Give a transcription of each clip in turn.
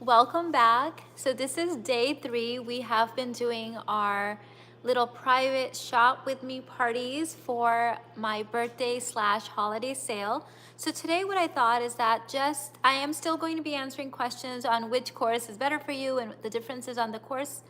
Welcome back. So this is day 3. We have been doing our little private shop with me parties for my birthday slash holiday sale. So today what I thought is that I am still going to be answering questions on which course is better for you and the differences on the course.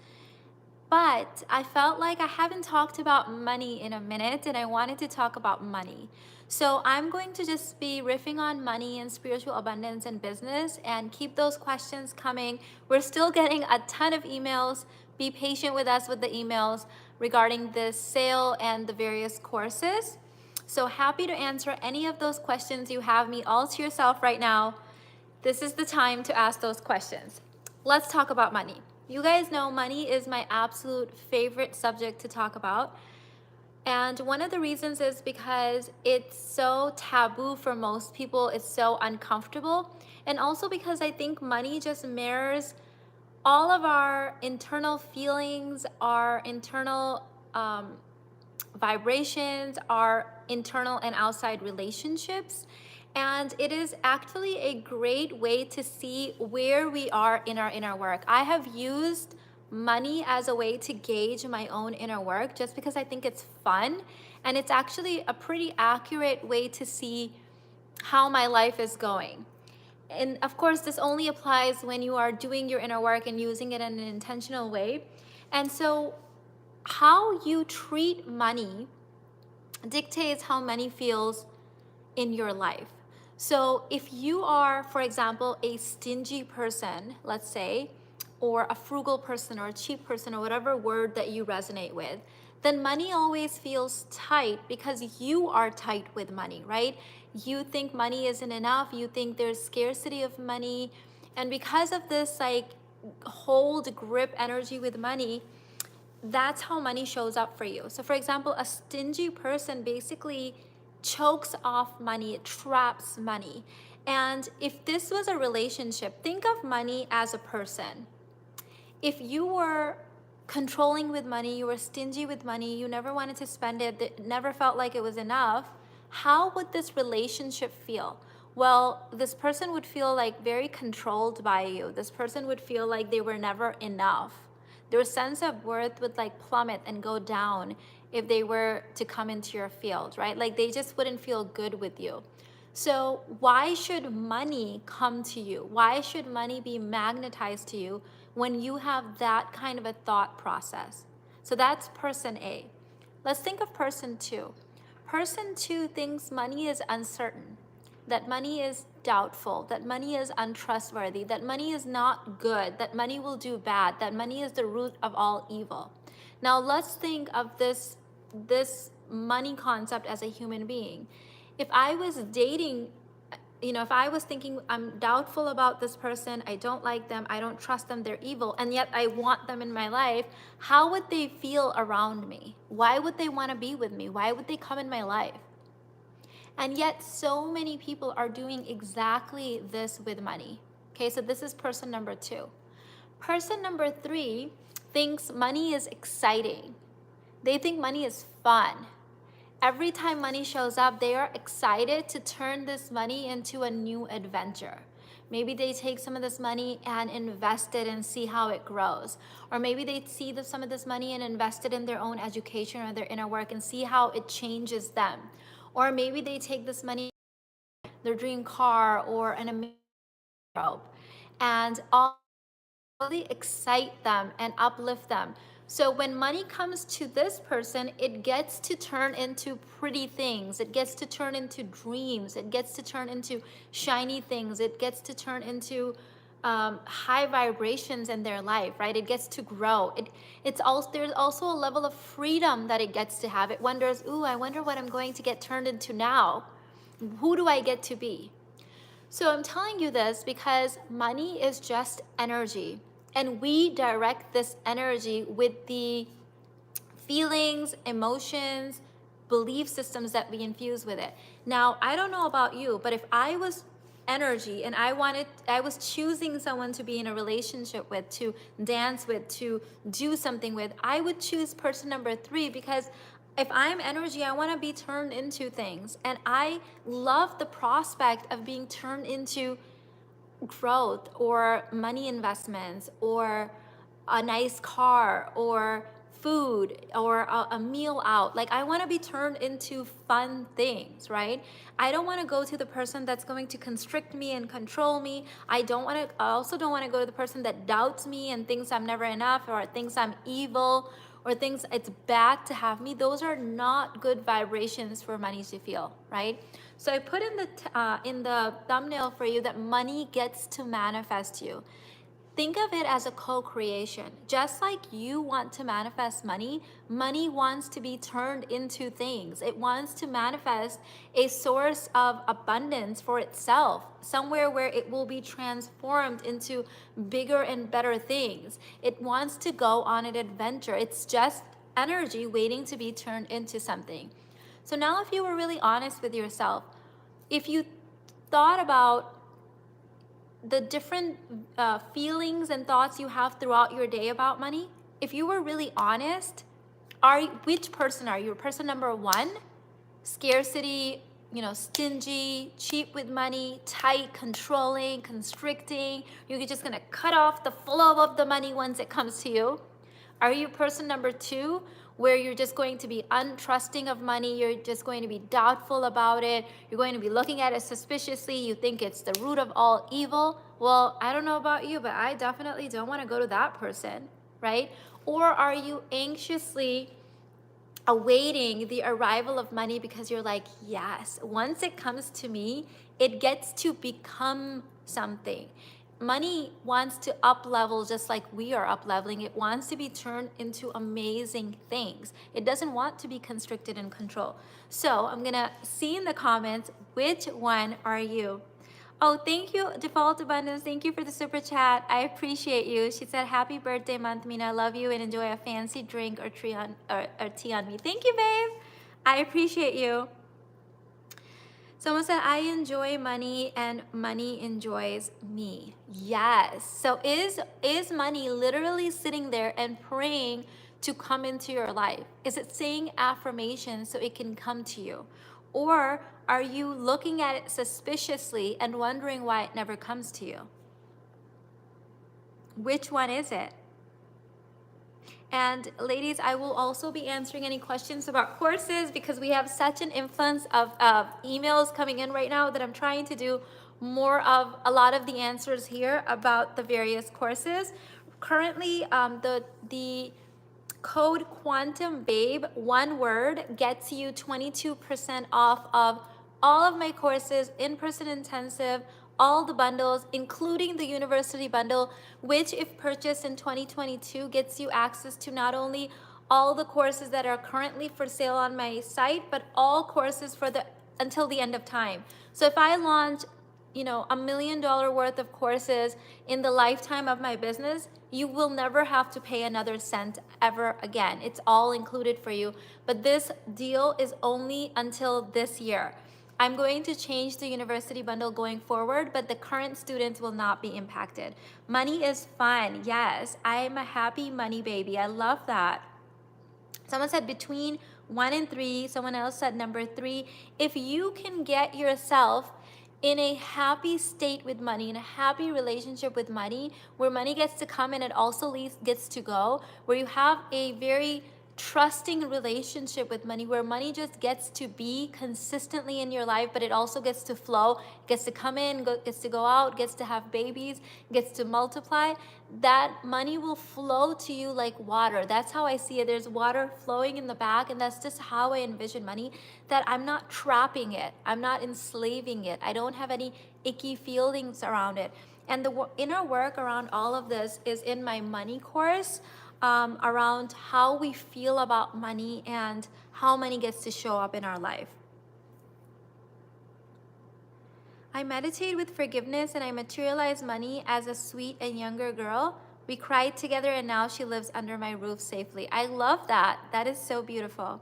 But I felt like I haven't talked about money in a minute and I wanted to talk about money. So I'm going to just be riffing on money and spiritual abundance and business and keep those questions coming. We're still getting a ton of emails. Be patient with us with the emails regarding this sale and the various courses. So happy to answer any of those questions you have me all to yourself right now. This is the time to ask those questions. Let's talk about money. You guys know money is my absolute favorite subject to talk about. And one of the reasons is because it's so taboo for most people, it's so uncomfortable. And also because I think money just mirrors all of our internal feelings, our internal vibrations, our internal and outside relationships. And it is actually a great way to see where we are in our inner work. I have used money as a way to gauge my own inner work just because I think it's fun. And it's actually a pretty accurate way to see how my life is going. And of course, this only applies when you are doing your inner work and using it in an intentional way. And so how you treat money dictates how money feels in your life. So if you are, for example, a stingy person, let's say, or a frugal person or a cheap person or whatever word that you resonate with, then money always feels tight because you are tight with money, right? You think money isn't enough, you think there's scarcity of money, and because of this like hold grip energy with money, that's how money shows up for you. So for example, a stingy person basically chokes off money, it traps money. And if this was a relationship, think of money as a person. If you were controlling with money, you were stingy with money, you never wanted to spend it, it never felt like it was enough, how would this relationship feel? Well, this person would feel like very controlled by you. This person would feel like they were never enough. Their sense of worth would like plummet and go down if they were to come into your field, right? Like they just wouldn't feel good with you. So why should money come to you? Why should money be magnetized to you when you have that kind of a thought process? So that's person A. Let's think of person 2. Person 2 thinks money is uncertain, that money is doubtful, that money is untrustworthy, that money is not good, that money will do bad, that money is the root of all evil. Now let's think of this money concept as a human being. If I was dating, if I was thinking I'm doubtful about this person, I don't like them, I don't trust them, they're evil, and yet I want them in my life, how would they feel around me? Why would they want to be with me? Why would they come in my life? And yet so many people are doing exactly this with money. Okay, so this is person number 2. Person number 3 thinks money is exciting. They think money is fun. Every time money shows up, they are excited to turn this money into a new adventure. Maybe they take some of this money and invest it and see how it grows. Or maybe they see some of this money and invest it in their own education or their inner work and see how it changes them. Or maybe they take this money, their dream car or an amazing robe, and all really excite them and uplift them. So when money comes to this person, it gets to turn into pretty things. It gets to turn into dreams. It gets to turn into shiny things. It gets to turn into high vibrations in their life, right? It gets to grow. There's also a level of freedom that it gets to have. It wonders, ooh, I wonder what I'm going to get turned into now. Who do I get to be? So I'm telling you this because money is just energy, and we direct this energy with the feelings, emotions, belief systems that we infuse with it. Now, I don't know about you, but if I was energy and I was choosing someone to be in a relationship with, to dance with, to do something with, I would choose person number 3 because if I'm energy, I want to be turned into things. And I love the prospect of being turned into growth or money investments or a nice car or food or a meal out. Like, I want to be turned into fun things, right? I don't want to go to the person that's going to constrict me and control me. I also don't want to go to the person that doubts me and thinks I'm never enough or thinks I'm evil or thinks it's bad to have me. Those are not good vibrations for money to feel, right? So I put in the thumbnail for you that money gets to manifest you. Think of it as a co-creation. Just like you want to manifest money, money wants to be turned into things. It wants to manifest a source of abundance for itself, somewhere where it will be transformed into bigger and better things. It wants to go on an adventure. It's just energy waiting to be turned into something. So now, if you were really honest with yourself, if you thought about the different feelings and thoughts you have throughout your day about money, if you were really honest, which person are you? Person number one, scarcity, stingy, cheap with money, tight, controlling, constricting. You're just gonna cut off the flow of the money once it comes to you. Are you person number two, where you're just going to be untrusting of money? You're just going to be doubtful about it. You're going to be looking at it suspiciously. You think it's the root of all evil. Well, I don't know about you, but I definitely don't want to go to that person, right? Or are you anxiously awaiting the arrival of money because you're like, yes, once it comes to me, it gets to become something. Money wants to up level just like we are up leveling. It wants to be turned into amazing things. It doesn't want to be constricted and controlled. So I'm gonna see in the comments, which one are you? Oh, thank you, Default Abundance. Thank you for the super chat. I appreciate you. She said, happy birthday month, Mina. I love you and enjoy a fancy drink or tea on me. Thank you, babe. I appreciate you. Someone said, I enjoy money and money enjoys me. Yes. So is money literally sitting there and praying to come into your life? Is it saying affirmations so it can come to you? Or are you looking at it suspiciously and wondering why it never comes to you? Which one is it? And ladies, I will also be answering any questions about courses because we have such an influx of emails coming in right now that I'm trying to do more of a lot of the answers here about the various courses. Currently, the code Quantum Babe, one word, gets you 22% off of all of my courses, in-person intensive, all the bundles, including the university bundle, which if purchased in 2022 gets you access to not only all the courses that are currently for sale on my site, but all courses for until the end of time. So if I launch $1 million worth of courses in the lifetime of my business, you will never have to pay another cent ever again. It's all included for you. But this deal is only until this year. I'm going to change the university bundle going forward, but the current students will not be impacted. Money is fun. Yes, I am a happy money baby. I love that. Someone said between 1 and 3. Someone else said number 3. If you can get yourself in a happy state with money, in a happy relationship with money, where money gets to come and it also gets to go, where you have a very trusting relationship with money, where money just gets to be consistently in your life, but it also gets to flow, gets to come in, gets to go out, gets to have babies, gets to multiply, that money will flow to you like water. That's how I see it. There's water flowing in the back, and that's just how I envision money, that I'm not trapping it. I'm not enslaving it. I don't have any icky feelings around it. And the inner work around all of this is in my money course, around how we feel about money and how money gets to show up in our life. I meditate with forgiveness and I materialize money as a sweet and younger girl. We cried together and now she lives under my roof safely. I love that. That is so beautiful.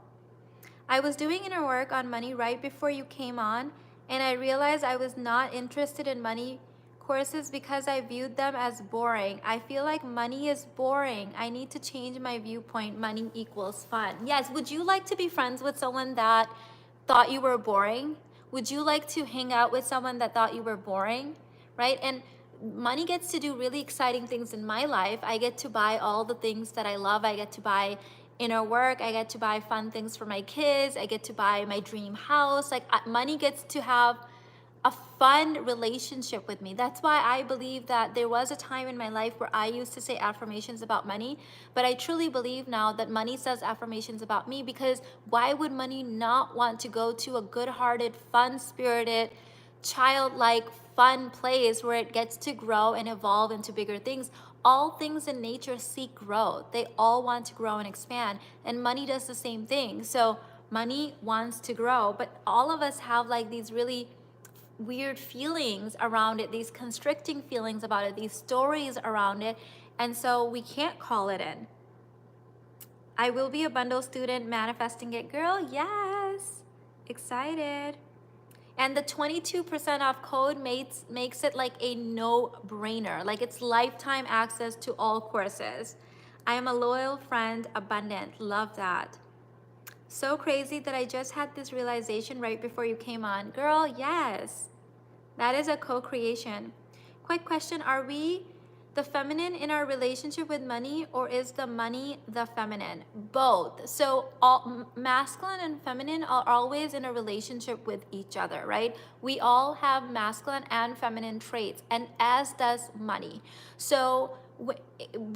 I was doing inner work on money right before you came on, and I realized I was not interested in money courses because I viewed them as boring. I feel like money is boring. I need to change my viewpoint. Money equals fun. Yes, would you like to be friends with someone that thought you were boring? Would you like to hang out with someone that thought you were boring? Right? And money gets to do really exciting things in my life. I get to buy all the things that I love. I get to buy inner work. I get to buy fun things for my kids. I get to buy my dream house. Like money gets to have a fun relationship with me. That's why I believe that there was a time in my life where I used to say affirmations about money, but I truly believe now that money says affirmations about me, because why would money not want to go to a good-hearted, fun-spirited, childlike, fun place where it gets to grow and evolve into bigger things? All things in nature seek growth. They all want to grow and expand, and money does the same thing. So money wants to grow, but all of us have like these really weird feelings around it, these constricting feelings about it, these stories around it, and so we can't call it in. I will be a bundle student, manifesting it, girl. Yes, excited. And the 22% off code makes it like a no-brainer. Like it's lifetime access to all courses. I am a loyal friend, abundant. Love that. So crazy that I just had this realization right before you came on. Girl, yes. That is a co-creation. Quick question, are we the feminine in our relationship with money, or is the money the feminine? Both. So all masculine and feminine are always in a relationship with each other, right? We all have masculine and feminine traits, and as does money. So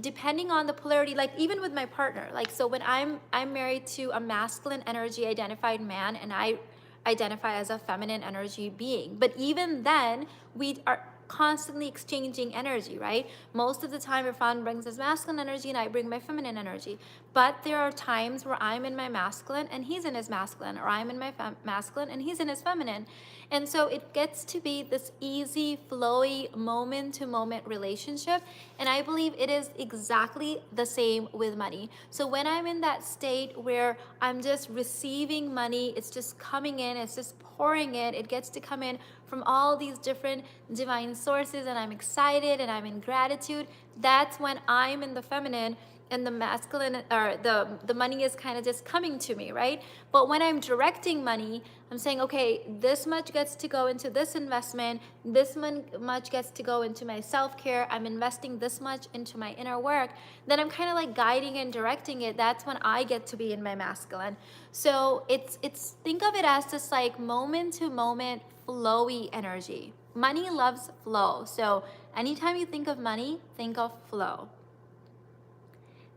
depending on the polarity, like even with my partner, like so when I'm married to a masculine energy identified man, and I identify as a feminine energy being. But even then, we are constantly exchanging energy, right? Most of the time, Irfan brings his masculine energy and I bring my feminine energy. But there are times where I'm in my masculine and he's in his masculine, or I'm in my masculine and he's in his feminine. And so it gets to be this easy, flowy, moment-to-moment relationship. And I believe it is exactly the same with money. So when I'm in that state where I'm just receiving money, it's just coming in, it's just pouring in, it gets to come in from all these different divine sources, and I'm excited and I'm in gratitude, that's when I'm in the feminine, and the masculine, or the money is kind of just coming to me, right? But when I'm directing money, I'm saying, okay, this much gets to go into this investment, this much gets to go into my self-care, I'm investing this much into my inner work, then I'm kind of like guiding and directing it. That's when I get to be in my masculine. So it's think of it as just like moment to moment flowy energy. Money loves flow. So anytime you think of money, think of flow.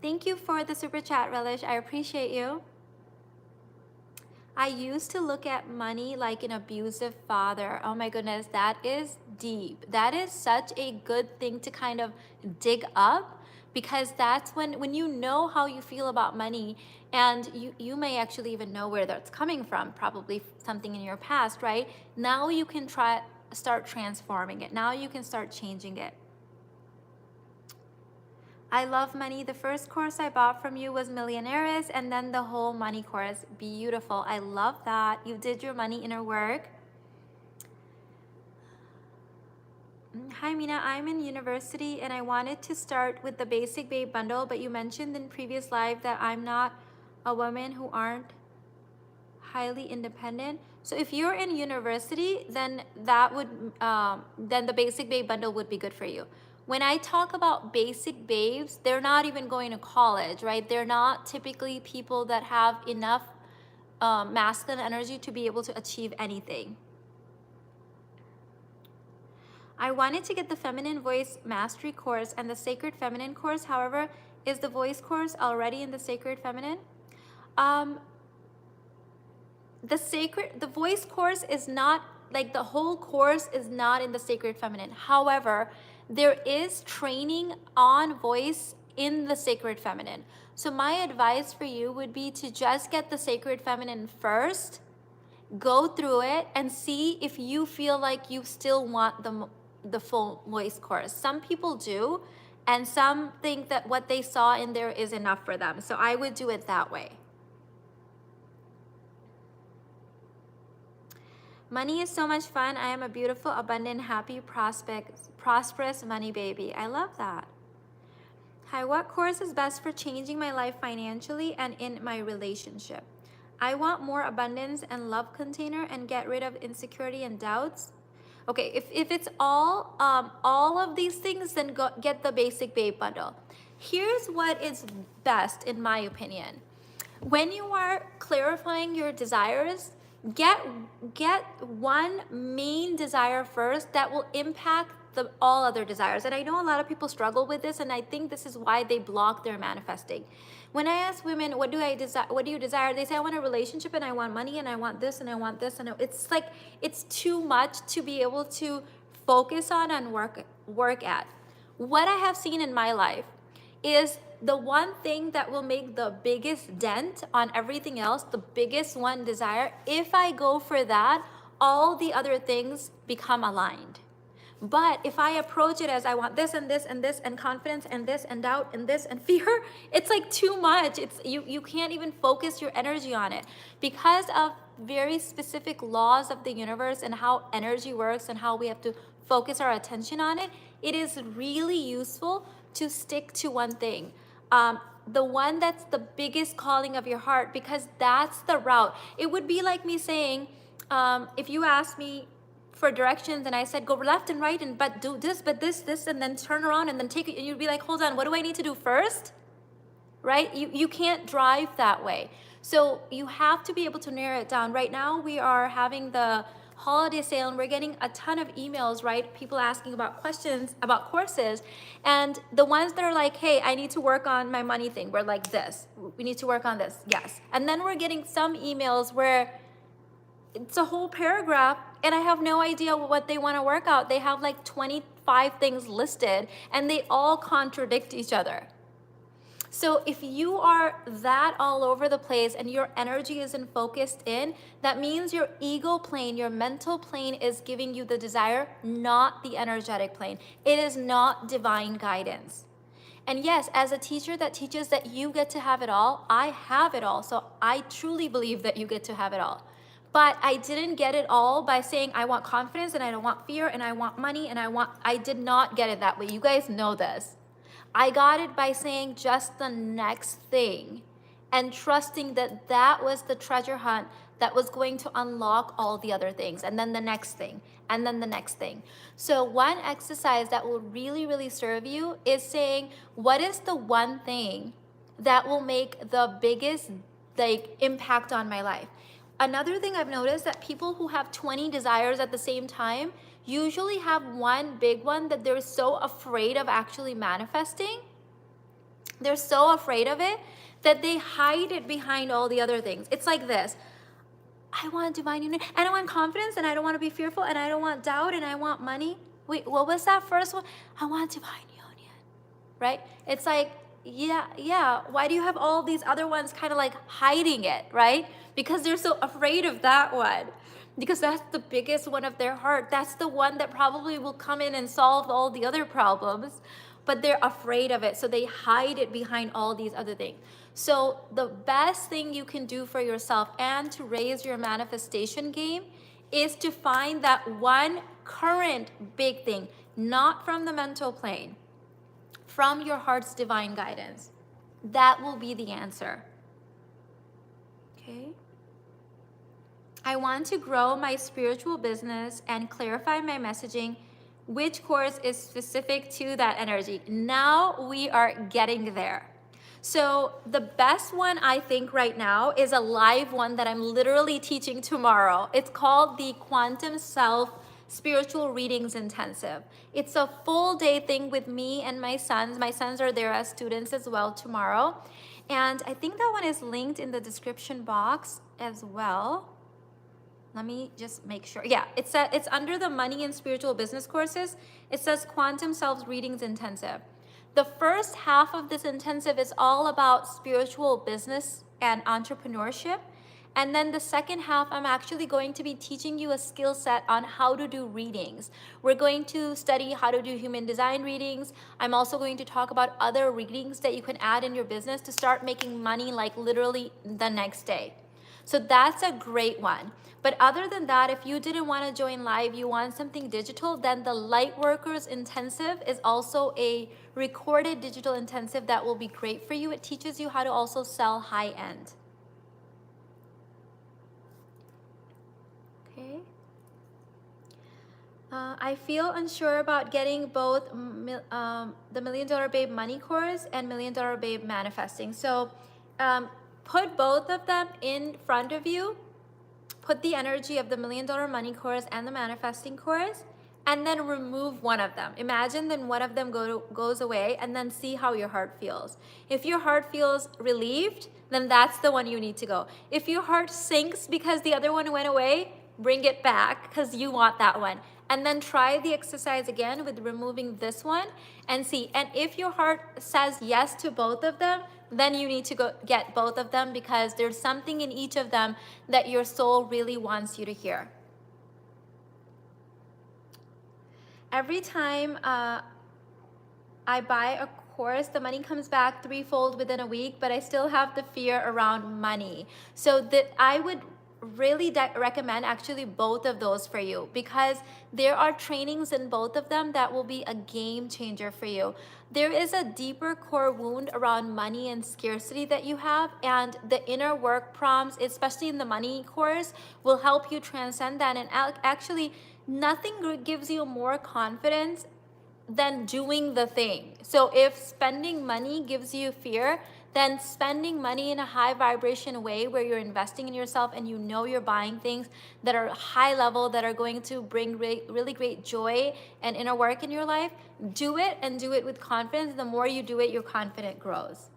Thank you for the super chat, Relish. I appreciate you. I used to look at money like an abusive father. Oh my goodness, that is deep. That is such a good thing to kind of dig up, because that's when you know how you feel about money, and you may actually even know where that's coming from, probably something in your past, right? Now you can start transforming it. Now you can start changing it. I love money. The first course I bought from you was MINA'S, and then the whole money course. Beautiful. I love that. You did your money inner work. Hi Mina, I'm in university and I wanted to start with the basic babe bundle, but you mentioned in previous live that I'm not a woman who aren't highly independent. So if you're in university, then that would then the basic babe bundle would be good for you. When I talk about basic babes, they're not even going to college, right? They're not typically people that have enough masculine energy to be able to achieve anything. I wanted to get the Feminine Voice Mastery course and the Sacred Feminine course. However, is the voice course already in the Sacred Feminine? The voice course is not, like the whole course is not in the Sacred Feminine. However, there is training on voice in the Sacred Feminine. So my advice for you would be to just get the Sacred Feminine first, go through it, and see if you feel like you still want the full voice course. Some people do, and some think that what they saw in there is enough for them. So I would do it that way. Money is so much fun. I am a beautiful, abundant, happy, prosperous money baby. I love that. Hi, what course is best for changing my life financially and in my relationship? I want more abundance and love container and get rid of insecurity and doubts. Okay, if it's all of these things, then go get the basic babe bundle. Here's what is best in my opinion. When you are clarifying your desires, get one main desire first that will impact the all other desires. And I know a lot of people struggle with this, and I think this is why they block their manifesting. When I ask women, what do I desire, what do you desire, they say, I want a relationship, and I want money, and I want this, and I want this, and it's like it's too much to be able to focus on and work at. What I have seen in my life is the one thing that will make the biggest dent on everything else, the biggest one desire, if I go for that, all the other things become aligned. But if I approach it as I want this and this and this and confidence and this and doubt and this and fear, it's like too much. It's you can't even focus your energy on it because of very specific laws of the universe and how energy works and how we have to focus our attention on it. It is really useful to stick to one thing. The one that's the biggest calling of your heart, because that's the route. It would be like me saying, if you asked me for directions and I said go left and right and but do this, but this, and then turn around and then take it, and you'd be like, hold on, what do I need to do first? Right? You can't drive that way. So you have to be able to narrow it down. Right now we are having the holiday sale and we're getting a ton of emails, right? People asking about questions about courses, and the ones that are like, hey, I need to work on my money thing, we're like, this, we need to work on this, yes. And then we're getting some emails where it's a whole paragraph and I have no idea what they want to work out. They have like 25 things listed and they all contradict each other. So if you are that all over the place and your energy isn't focused in, that means your ego plane, your mental plane is giving you the desire, not the energetic plane. It is not divine guidance. And yes, as a teacher that teaches that you get to have it all, I have it all. So I truly believe that you get to have it all. But I didn't get it all by saying I want confidence and I don't want fear and I want money and I did not get it that way. You guys know this. I got it by saying just the next thing and trusting that that was the treasure hunt that was going to unlock all the other things, and then the next thing, and then the next thing. So one exercise that will really, really serve you is saying, what is the one thing that will make the biggest impact on my life? Another thing I've noticed that people who have 20 desires at the same time usually have one big one that they're so afraid of actually manifesting. They're so afraid of it that they hide it behind all the other things. It's like this. I want divine union, and I want confidence, and I don't want to be fearful, and I don't want doubt, and I want money. Wait, what was that first one? I want divine union, right? It's like, yeah. Why do you have all these other ones kind of like hiding it, right? Because they're so afraid of that one. Because that's the biggest one of their heart. That's the one that probably will come in and solve all the other problems, but they're afraid of it. So they hide it behind all these other things. So the best thing you can do for yourself and to raise your manifestation game is to find that one current big thing, not from the mental plane, from your heart's divine guidance. That will be the answer. Okay? I want to grow my spiritual business and clarify my messaging. Which course is specific to that energy? Now we are getting there. So the best one I think right now is a live one that I'm literally teaching tomorrow. It's called the Quantum Self Spiritual Readings Intensive. It's a full day thing with me and my sons. My sons are there as students as well tomorrow. And I think that one is linked in the description box as well. Let me just make sure. Yeah, it's under the money and spiritual business courses. It says Quantum Self Readings Intensive. The first half of this intensive is all about spiritual business and entrepreneurship. And then the second half, I'm actually going to be teaching you a skill set on how to do readings. We're going to study how to do human design readings. I'm also going to talk about other readings that you can add in your business to start making money like literally the next day. So that's a great one. But other than that, if you didn't want to join live, you want something digital, then the Lightworkers Intensive is also a recorded digital intensive that will be great for you. It teaches you how to also sell high end. Okay. I feel unsure about getting both the Million Dollar Babe Money course and Million Dollar Babe Manifesting. So put both of them in front of you. Put the energy of the Million Dollar Money course and the Manifesting course, and then remove one of them. Imagine then one of them goes away, and then see how your heart feels. If your heart feels relieved, then that's the one you need to go. If your heart sinks because the other one went away, bring it back because you want that one. And then try the exercise again with removing this one and see. And if your heart says yes to both of them, then you need to go get both of them, because there's something in each of them that your soul really wants you to hear. Every time I buy a course, the money comes back threefold within a week, but I still have the fear around money. So that I would really recommend actually both of those for you, because there are trainings in both of them that will be a game changer for you. There is a deeper core wound around money and scarcity that you have, and the inner work prompts, especially in the money course, will help you transcend that. And actually, nothing gives you more confidence than doing the thing. So if spending money gives you fear, then spending money in a high vibration way where you're investing in yourself and you know you're buying things that are high level, that are going to bring really great joy and inner work in your life, do it, and do it with confidence. The more you do it, your confidence grows.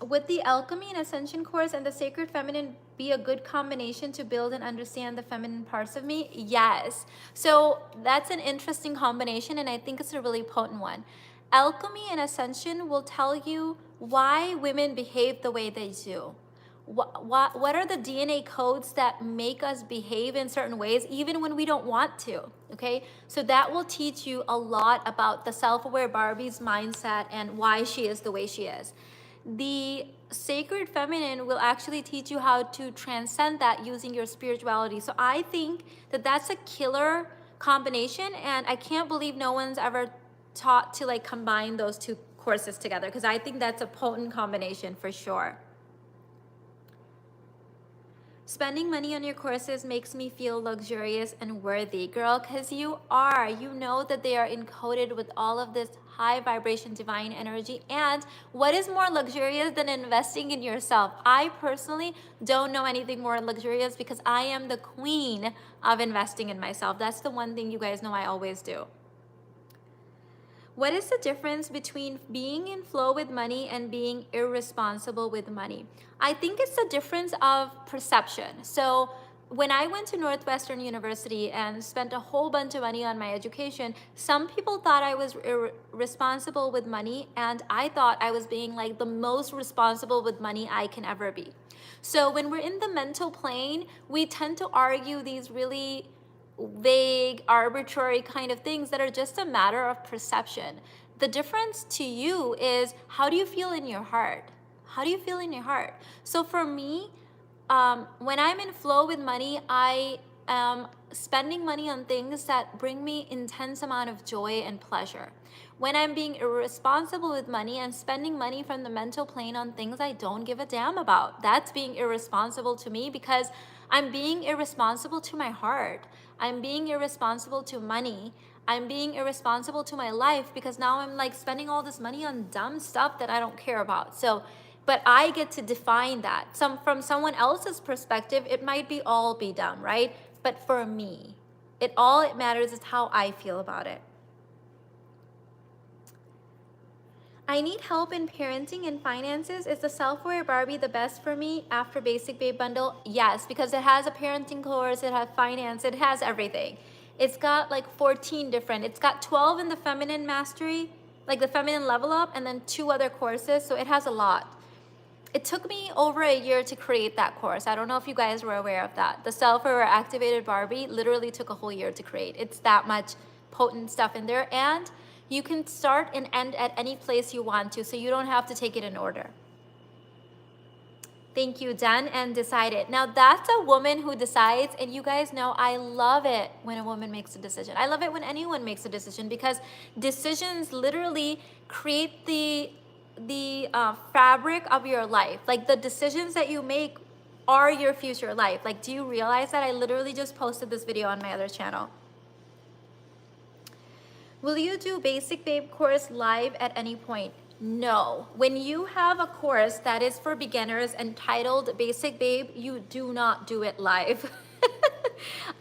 Would the Alchemy and Ascension course and the Sacred Feminine be a good combination to build and understand the feminine parts of me? Yes. So that's an interesting combination, and I think it's a really potent one. Alchemy and Ascension will tell you why women behave the way they do. What are the DNA codes that make us behave in certain ways even when we don't want to, okay? So that will teach you a lot about the self-aware Barbie's mindset and why she is the way she is. The Sacred Feminine will actually teach you how to transcend that using your spirituality. So I think that that's a killer combination, and I can't believe no one's ever taught to like combine those two courses together, because I think that's a potent combination for sure. Spending money on your courses makes me feel luxurious and worthy. Girl, because you are. You know that they are encoded with all of this high vibration divine energy. And what is more luxurious than investing in yourself? I personally don't know anything more luxurious, because I am the queen of investing in myself. That's the one thing you guys know I always do. What is the difference between being in flow with money and being irresponsible with money? I think it's the difference of perception. So when I went to Northwestern University and spent a whole bunch of money on my education, some people thought I was irresponsible with money, and I thought I was being like the most responsible with money I can ever be. So when we're in the mental plane, we tend to argue these really vague, arbitrary kind of things that are just a matter of perception. The difference to you is, how do you feel in your heart? How do you feel in your heart? So for me, when I'm in flow with money, I am spending money on things that bring me intense amount of joy and pleasure. When I'm being irresponsible with money, I'm spending money from the mental plane on things I don't give a damn about. That's being irresponsible to me, because I'm being irresponsible to my heart. I'm being irresponsible to money. I'm being irresponsible to my life, because now I'm like spending all this money on dumb stuff that I don't care about. So, but I get to define that. From someone else's perspective, it might be dumb, right? But for me, all it matters is how I feel about it. I need help in parenting and finances. Is the Self-Aware Barbie the best for me after Basic Babe Bundle? Yes, because it has a parenting course, it has finance, it has everything. It's got like 14 different, it's got 12 in the Feminine Mastery, like the Feminine Level Up, and then 2 other courses, so it has a lot. It took me over a year to create that course. I don't know if you guys were aware of that. The Self-Aware Activated Barbie literally took a whole year to create. It's that much potent stuff in there, and you can start and end at any place you want to, so you don't have to take it in order. Thank you, done and decided. Now that's a woman who decides, and you guys know I love it when a woman makes a decision. I love it when anyone makes a decision, because decisions literally create the fabric of your life. Like the decisions that you make are your future life. Like, do you realize that I literally just posted this video on my other channel? Will you do Basic Babe course live at any point? No. When you have a course that is for beginners entitled Basic Babe, you do not do it live.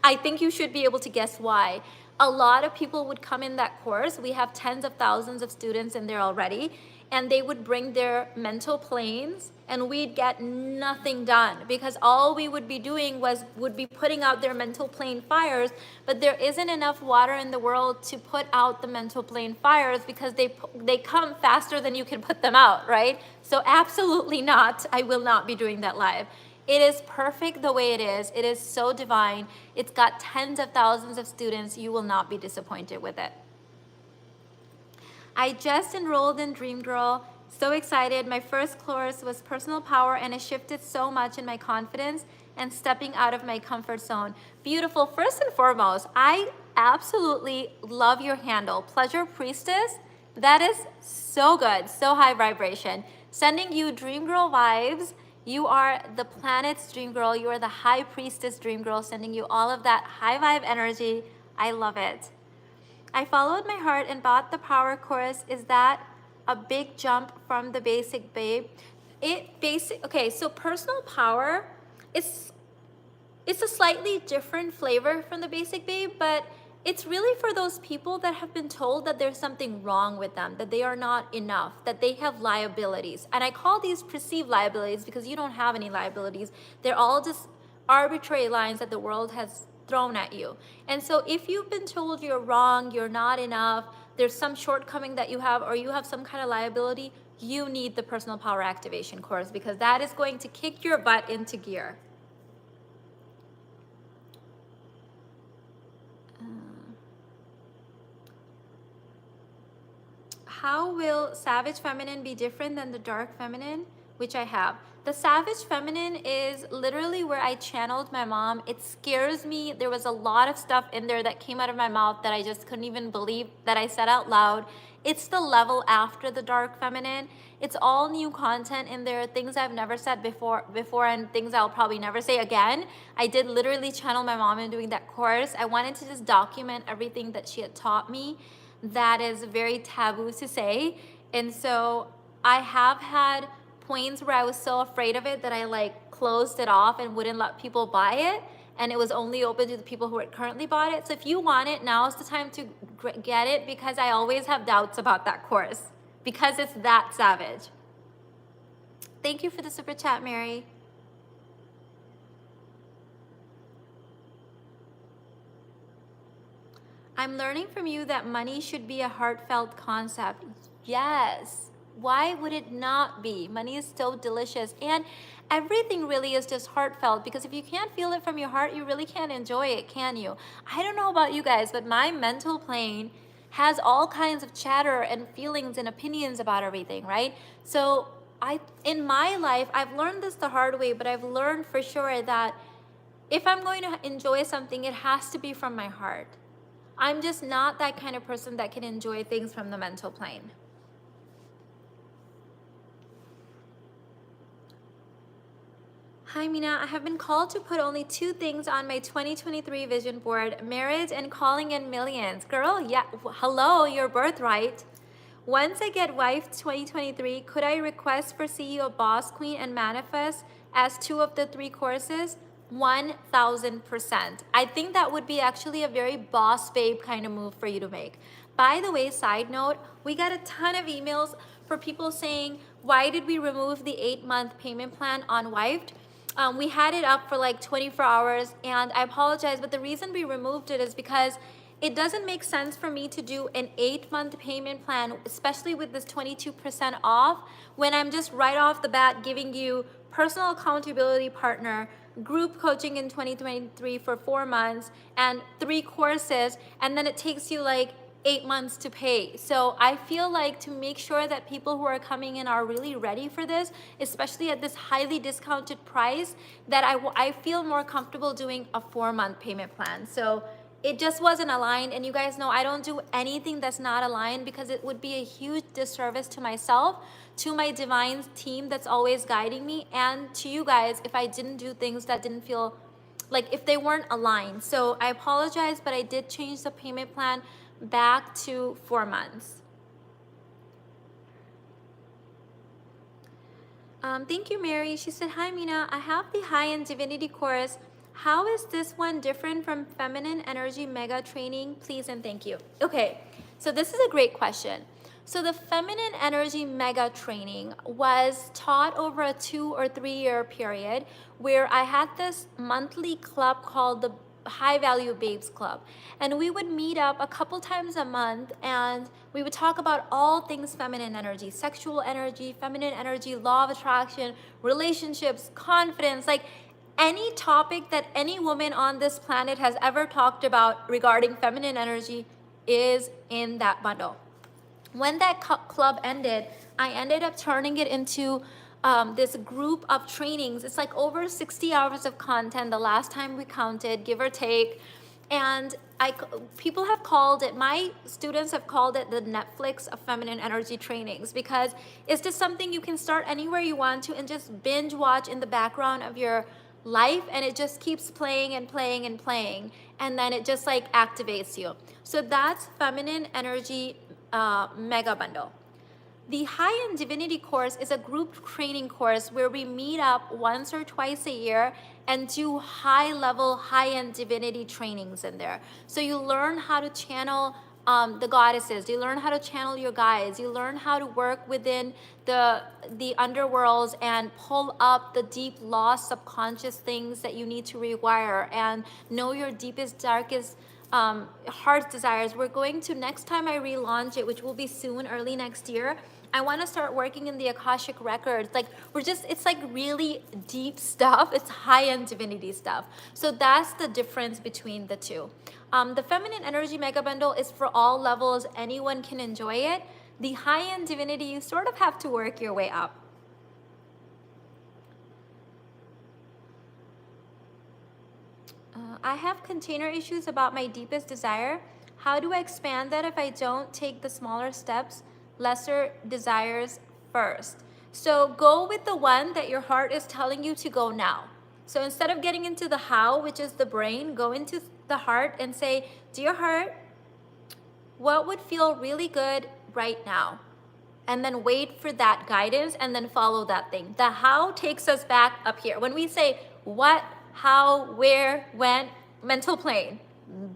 I think you should be able to guess why. A lot of people would come in that course. We have tens of thousands of students in there already, and they would bring their mental planes and we'd get nothing done because all we would be doing would be putting out their mental plane fires, but there isn't enough water in the world to put out the mental plane fires because they come faster than you can put them out, right? So absolutely not. I will not be doing that live. It is perfect the way it is. It is so divine. It's got tens of thousands of students. You will not be disappointed with it. I just enrolled in Dream Girl. So excited. My first course was personal power and it shifted so much in my confidence and stepping out of my comfort zone. Beautiful. First and foremost, I absolutely love your handle. Pleasure Priestess. That is so good. So high vibration. Sending you Dream Girl vibes. You are the planet's dream girl. You are the high priestess dream girl, sending you all of that high vibe energy. I love it. I followed my heart and bought the power course. Is that a big jump from the Basic Babe? Okay, so personal power it's a slightly different flavor from the Basic Babe, but it's really for those people that have been told that there's something wrong with them, that they are not enough, that they have liabilities. And I call these perceived liabilities because you don't have any liabilities. They're all just arbitrary lines that the world has thrown at you. And so if you've been told you're wrong, you're not enough, there's some shortcoming that you have, or you have some kind of liability, you need the personal power activation course because that is going to kick your butt into gear. How will Savage Feminine be different than the Dark Feminine, which I have? The Savage Feminine is literally where I channeled my mom. It scares me. There was a lot of stuff in there that came out of my mouth that I just couldn't even believe that I said out loud. It's the level after the Dark Feminine. It's all new content in there, things I've never said before and things I'll probably never say again. I did literally channel my mom in doing that course. I wanted to just document everything that she had taught me. That is very taboo to say. And so I have had points where I was so afraid of it that I like closed it off and wouldn't let people buy it. And it was only open to the people who had currently bought it. So if you want it, now is the time to get it because I always have doubts about that course because it's that savage. Thank you for the super chat, Mary. I'm learning from you that money should be a heartfelt concept. Yes. Why would it not be? Money is so delicious. And everything really is just heartfelt because if you can't feel it from your heart, you really can't enjoy it, can you? I don't know about you guys, but my mental plane has all kinds of chatter and feelings and opinions about everything, right? So in my life, I've learned this the hard way, but I've learned for sure that if I'm going to enjoy something, it has to be from my heart. I'm just not that kind of person that can enjoy things from the mental plane. Hi, Mina. I have been called to put only 2 things on my 2023 vision board, marriage and calling in millions. Girl, yeah, hello, your birthright. Once I get wife 2023, could I request for CEO Boss Queen and Manifest as 2 of the 3 courses? 1000%. I think that would be actually a very boss babe kind of move for you to make. By the way, side note, we got a ton of emails for people saying, why did we remove the 8-month payment plan on Wifed? We had it up for like 24 hours and I apologize, but the reason we removed it is because it doesn't make sense for me to do an 8-month payment plan, especially with this 22% off, when I'm just right off the bat giving you personal accountability partner, group coaching in 2023 for 4 months and 3 courses, and then it takes you like 8 months to pay. So I feel like to make sure that people who are coming in are really ready for this, especially at this highly discounted price, that I feel more comfortable doing a 4-month payment plan. So it just wasn't aligned. And you guys know I don't do anything that's not aligned, because it would be a huge disservice to myself, to my divine team that's always guiding me, and to you guys if I didn't do things that didn't feel like, if they weren't aligned. So I apologize, but I did change the payment plan back to 4 months. Thank you, Mary. She said, hi, Mina. I have the high-end divinity course. How is this one different from feminine energy mega training? Please and thank you. Okay, so this is a great question. So the feminine energy mega training was taught over a 2 or 3 year period, where I had this monthly club called the High Value Babes Club, and we would meet up a couple times a month, and we would talk about all things feminine energy, sexual energy, feminine energy, law of attraction, relationships, confidence, like any topic that any woman on this planet has ever talked about regarding feminine energy is in that bundle. When that club ended, I ended up turning it into this group of trainings. It's like over 60 hours of content the last time we counted, give or take. And people have called it, my students have called it the Netflix of feminine energy trainings, because it's just something you can start anywhere you want to and just binge watch in the background of your life, and it just keeps playing and playing and playing, and then it just like activates you. So that's feminine energy mega bundle. The high-end divinity course is a group training course where we meet up once or twice a year and do high-level, high-end divinity trainings in there. So you learn how to channel the goddesses, you learn how to channel your guides, you learn how to work within the underworlds and pull up the deep lost subconscious things that you need to rewire, and know your deepest, darkest heart's desires. We're going to, next time I relaunch it, which will be soon, early next year, I want to start working in the Akashic records. Like, it's like really deep stuff. It's high-end divinity stuff. So that's the difference between the two. The feminine energy mega bundle is for all levels. Anyone can enjoy it. The high-end divinity, you sort of have to work your way up. I have container issues about my deepest desire. How do I expand that if I don't take the smaller steps, lesser desires first? So go with the one that your heart is telling you to go now. So instead of getting into the how, which is the brain, go into the heart and say, dear heart, what would feel really good right now? And then wait for that guidance and then follow that thing. The how takes us back up here. When we say what, how, where, when, mental plane,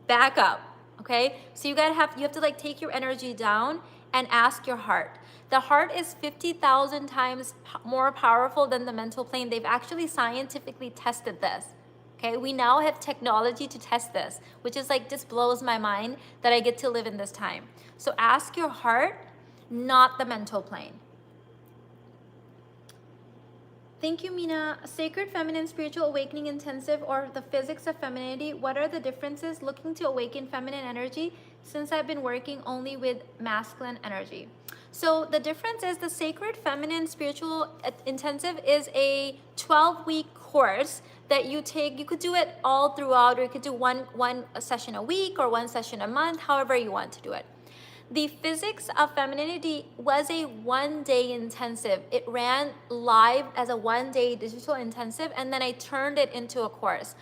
back up, okay? So you have to like take your energy down and ask your heart. The heart is 50,000 times more powerful than the mental plane. They've actually scientifically tested this. Okay, we now have technology to test this, which is like, just blows my mind that I get to live in this time. So ask your heart, not the mental plane. Thank you, Mina. Sacred Feminine Spiritual Awakening Intensive, or the Physics of Femininity. What are the differences? Looking to awaken feminine energy since I've been working only with masculine energy. So the difference is the Sacred Feminine Spiritual Intensive is a 12-week course that you take. You could do it all throughout, or you could do one session a week or one session a month, however you want to do it. The Physics of Femininity was a 1-day intensive. It ran live as a 1-day digital intensive, and then I turned it into a course.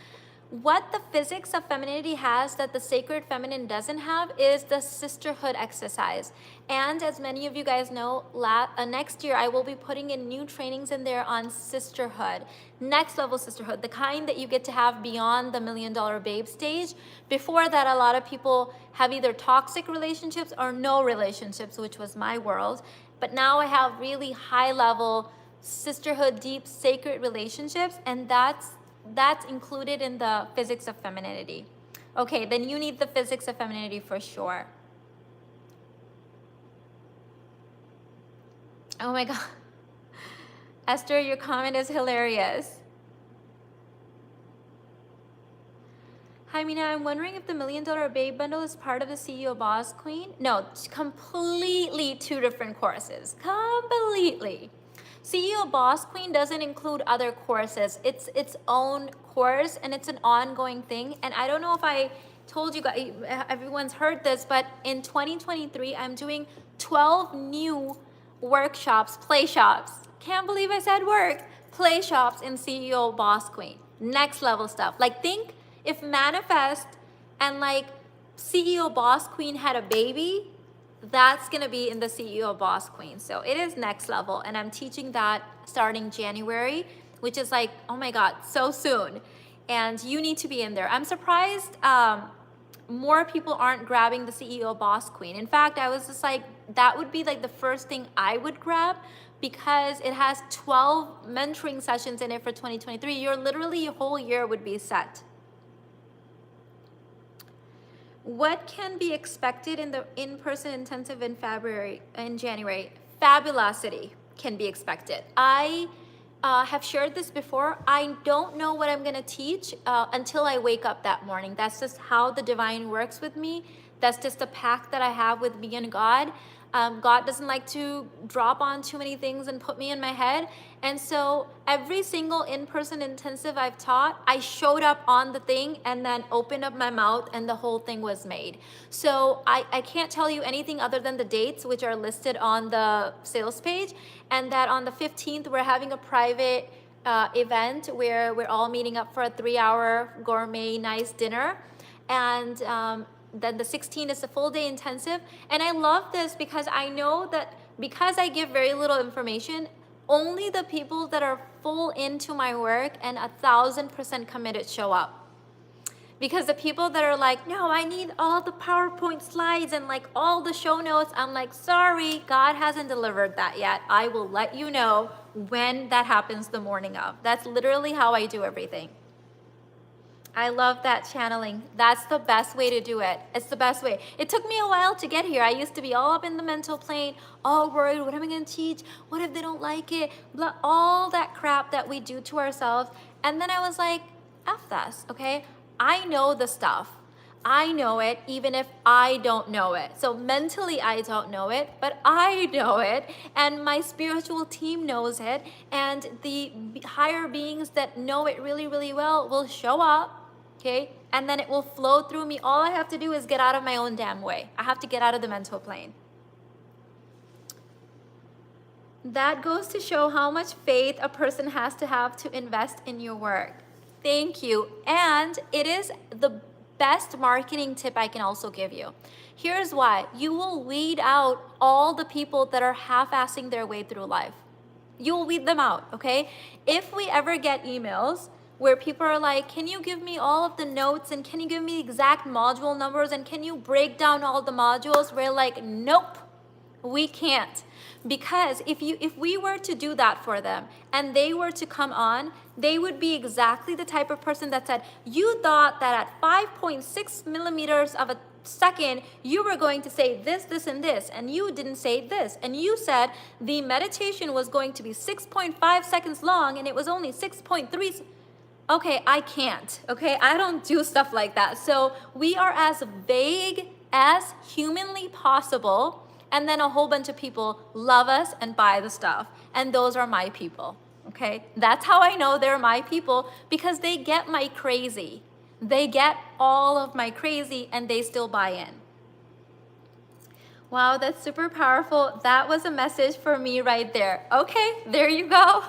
What the Physics of Femininity has that the Sacred Feminine doesn't have is the sisterhood exercise. And as many of you guys know, next year I will be putting in new trainings in there on sisterhood, next level sisterhood, the kind that you get to have beyond the $1 Million Babe stage. Before that, a lot of people have either toxic relationships or no relationships, which was my world. But now I have really high level sisterhood, deep, sacred relationships, and that's included in the Physics of Femininity. Okay, then you need the Physics of Femininity for sure. Oh my God. Esther, your comment is hilarious. Hi, Mina. I'm wondering if the $1 Million Babe Bundle is part of the CEO Boss Queen. No, it's completely two different courses. Completely. CEO Boss Queen doesn't include other courses. It's its own course, and it's an ongoing thing. And I don't know if I told you guys, everyone's heard this, but in 2023, I'm doing 12 new workshops, play shops. Can't believe I said work. Play shops in CEO Boss Queen. Next level stuff. Like, think if Manifest and like CEO Boss Queen had a baby, that's gonna be in the CEO Boss Queen. So it is next level, and I'm teaching that starting January, which is like, oh my God, so soon. And you need to be in there. I'm surprised more people aren't grabbing the CEO Boss Queen. In fact, I was just like, that would be like the first thing I would grab, because it has 12 mentoring sessions in it for 2023. Your whole year would be set. What can be expected in the in-person intensive in January? Fabulosity can be expected. I have shared this before. I don't know what I'm gonna teach until I wake up that morning. That's just how the divine works with me. That's just the pact that I have with me and God. God doesn't like to drop on too many things and put me in my head. And so every single in-person intensive I've taught, I showed up on the thing and then opened up my mouth and the whole thing was made. So I can't tell you anything other than the dates, which are listed on the sales page, and that on the 15th, we're having a private event where we're all meeting up for a 3-hour gourmet nice dinner. And then the 16th is a full day intensive. And I love this because I know that because I give very little information, only the people that are full into my work and 1,000% committed show up. Because the people that are like, no, I need all the PowerPoint slides and like all the show notes, I'm like, sorry, God hasn't delivered that yet. I will let you know when that happens the morning of. That's literally how I do everything. I love that channeling. That's the best way to do it. It's the best way. It took me a while to get here. I used to be all up in the mental plane, all worried, what am I gonna teach? What if they don't like it? Blah, all that crap that we do to ourselves. And then I was like, F this, okay? I know the stuff. I know it even if I don't know it. So mentally I don't know it, but I know it, and my spiritual team knows it, and the higher beings that know it really, really well will show up. Okay, and then it will flow through me. All I have to do is get out of my own damn way. I have to get out of the mental plane. That goes to show how much faith a person has to have to invest in your work. Thank you. And it is the best marketing tip I can also give you. Here's why. You will weed out all the people that are half-assing their way through life. You will weed them out, okay? If we ever get emails where people are like, can you give me all of the notes, and can you give me exact module numbers, and can you break down all the modules? We're like, nope, we can't. Because if we were to do that for them and they were to come on, they would be exactly the type of person that said, you thought that at 5.6 millimeters of a second, you were going to say this, this, and this, and you didn't say this. And you said the meditation was going to be 6.5 seconds long and it was only 6.3. Okay, I can't, okay? I don't do stuff like that. So we are as vague as humanly possible, and then a whole bunch of people love us and buy the stuff. And those are my people, okay? That's how I know they're my people, because they get my crazy. They get all of my crazy and they still buy in. Wow, that's super powerful. That was a message for me right there. Okay, there you go.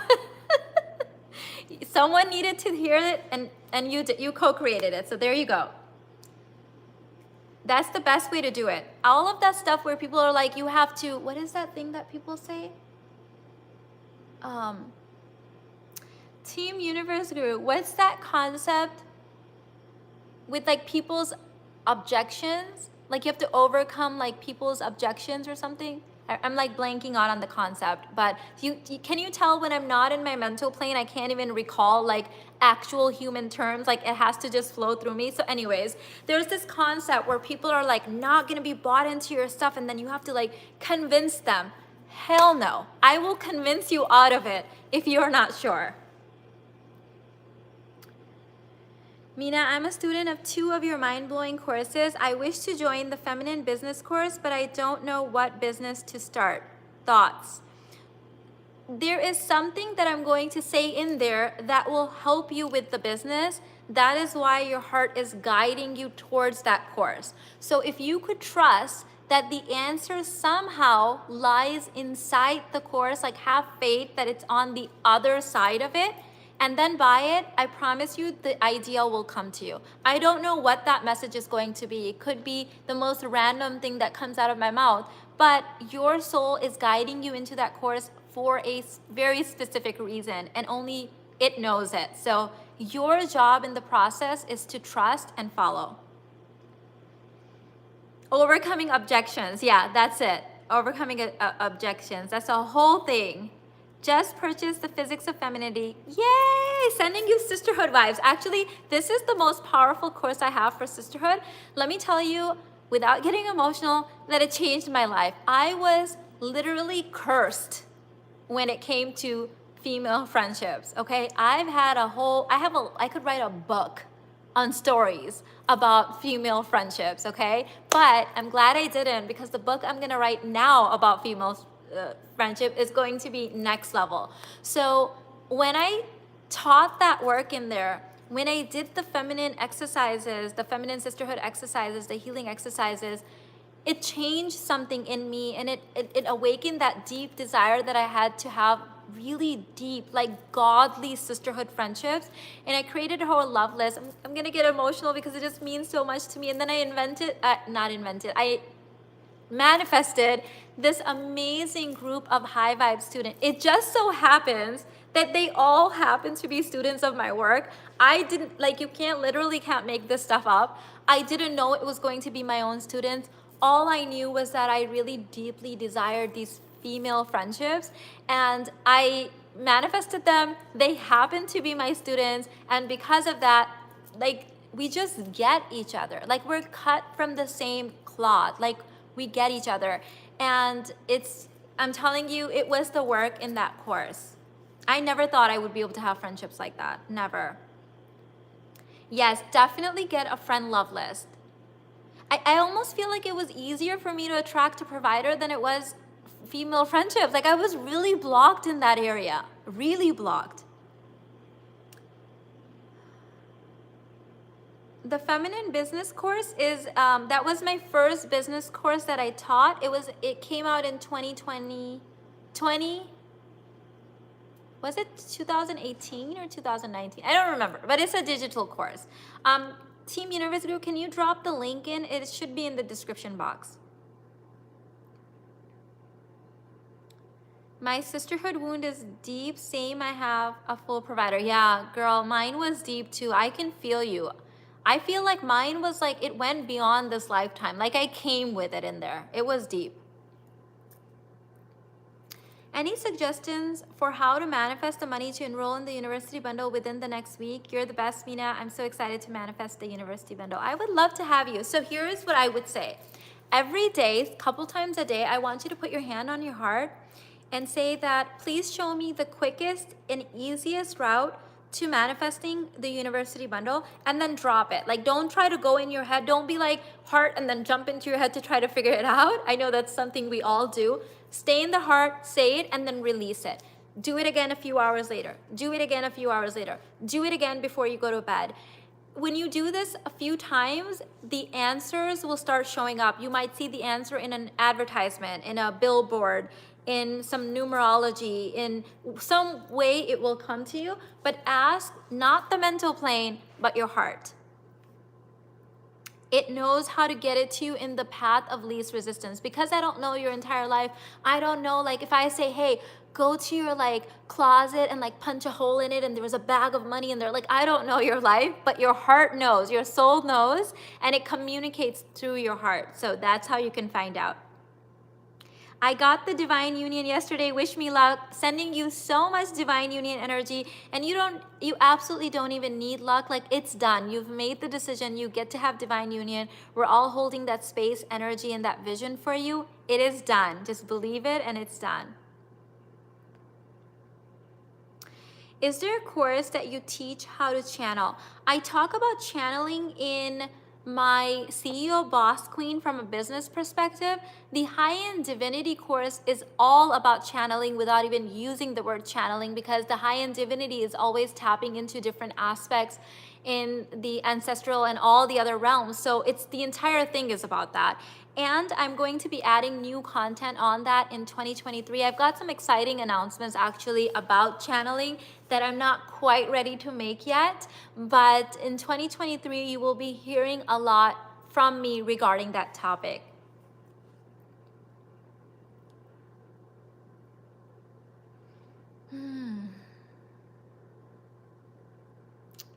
Someone needed to hear it, and you co-created it, so there you go. That's the best way to do it. All of that stuff where people are like, you have to, what is that thing that people say? Team Universe Guru, what's that concept with like people's objections? Like you have to overcome like people's objections or something? I'm like blanking out on the concept, but can you tell when I'm not in my mental plane, I can't even recall like actual human terms, like it has to just flow through me. So anyways, there's this concept where people are like not gonna be bought into your stuff, and then you have to like convince them. Hell no, I will convince you out of it if you're not sure. Mina, I'm a student of 2 of your mind-blowing courses. I wish to join the Feminine Business course, but I don't know what business to start. Thoughts? There is something that I'm going to say in there that will help you with the business. that is why your heart is guiding you towards that course. So if you could trust that the answer somehow lies inside the course, like have faith that it's on the other side of it, and then buy it, I promise you the idea will come to you. I don't know what that message is going to be. It could be the most random thing that comes out of my mouth, but your soul is guiding you into that course for a very specific reason, and only it knows it. So your job in the process is to trust and follow. Overcoming objections. Yeah, that's it. Overcoming objections. That's a whole thing. Just purchased the Physics of Femininity. Yay! Sending you sisterhood vibes. Actually, this is the most powerful course I have for sisterhood. Let me tell you, without getting emotional, that it changed my life. I was literally cursed when it came to female friendships, okay? I could write a book on stories about female friendships, okay? But I'm glad I didn't, because the book I'm gonna write now about female friendship is going to be next level. So when I taught that work in there, when I did the feminine exercises, the feminine sisterhood exercises, the healing exercises, it changed something in me, and it awakened that deep desire that I had to have really deep, like godly sisterhood friendships. And I created a whole love list. I'm gonna get emotional because it just means so much to me. And then I I manifested this amazing group of high vibe students. It just so happens that they all happen to be students of my work. I didn't, like, you can't make this stuff up. I didn't know it was going to be my own students. All I knew was that I really deeply desired these female friendships, and I manifested them. They happened to be my students, and because of that, like, we just get each other. Like, we're cut from the same cloth. Like, we get each other. And I'm telling you, it was the work in that course. I never thought I would be able to have friendships like that. Never. Yes, definitely get a friend love list. I almost feel like it was easier for me to attract a provider than it was female friendships. Like, I was really blocked in that area, really blocked. The feminine business course is, that was my first business course that I taught. It came out in 2020, was it 2018 or 2019? I don't remember, but it's a digital course. Team Universe Group, can you drop the link in? It should be in the description box. My sisterhood wound is deep. Same, I have a full provider. Yeah, girl, mine was deep too. I can feel you. I feel like mine was like, it went beyond this lifetime. Like, I came with it in there. It was deep. Any suggestions for how to manifest the money to enroll in the university bundle within the next week? You're the best, Mina. I'm so excited to manifest the university bundle. I would love to have you. So here's what I would say. Every day, couple times a day, I want you to put your hand on your heart and say that, please show me the quickest and easiest route to manifesting the university bundle, and then drop it. Like, don't try to go in your head. Don't be like heart and then jump into your head to try to figure it out. I know that's something we all do. Stay in the heart, say it, and then release it. Do it again a few hours later. Do it again a few hours later. Do it again before you go to bed. When you do this a few times, the answers will start showing up. You might see the answer in an advertisement, in a billboard, in some numerology, in some way it will come to you. But ask not the mental plane, but your heart. It knows how to get it to you in the path of least resistance. Because I don't know your entire life, I don't know, like, if I say, hey, go to your like closet and like punch a hole in it and there was a bag of money in there, like, I don't know your life, but your heart knows, your soul knows, and it communicates through your heart. So that's how you can find out. I got the divine union yesterday. Wish me luck. Sending you so much divine union energy. And you absolutely don't even need luck. Like, it's done. You've made the decision. You get to have divine union. We're all holding that space, energy, and that vision for you. It is done. Just believe it, and it's done. Is there a course that you teach how to channel? I talk about channeling in my CEO Boss Queen from a business perspective. The high-end divinity course is all about channeling without even using the word channeling, because the high-end divinity is always tapping into different aspects in the ancestral and all the other realms. So it's the entire thing is about that. And I'm going to be adding new content on that in 2023. I've got some exciting announcements actually about channeling that I'm not quite ready to make yet, but in 2023 you will be hearing a lot from me regarding that topic.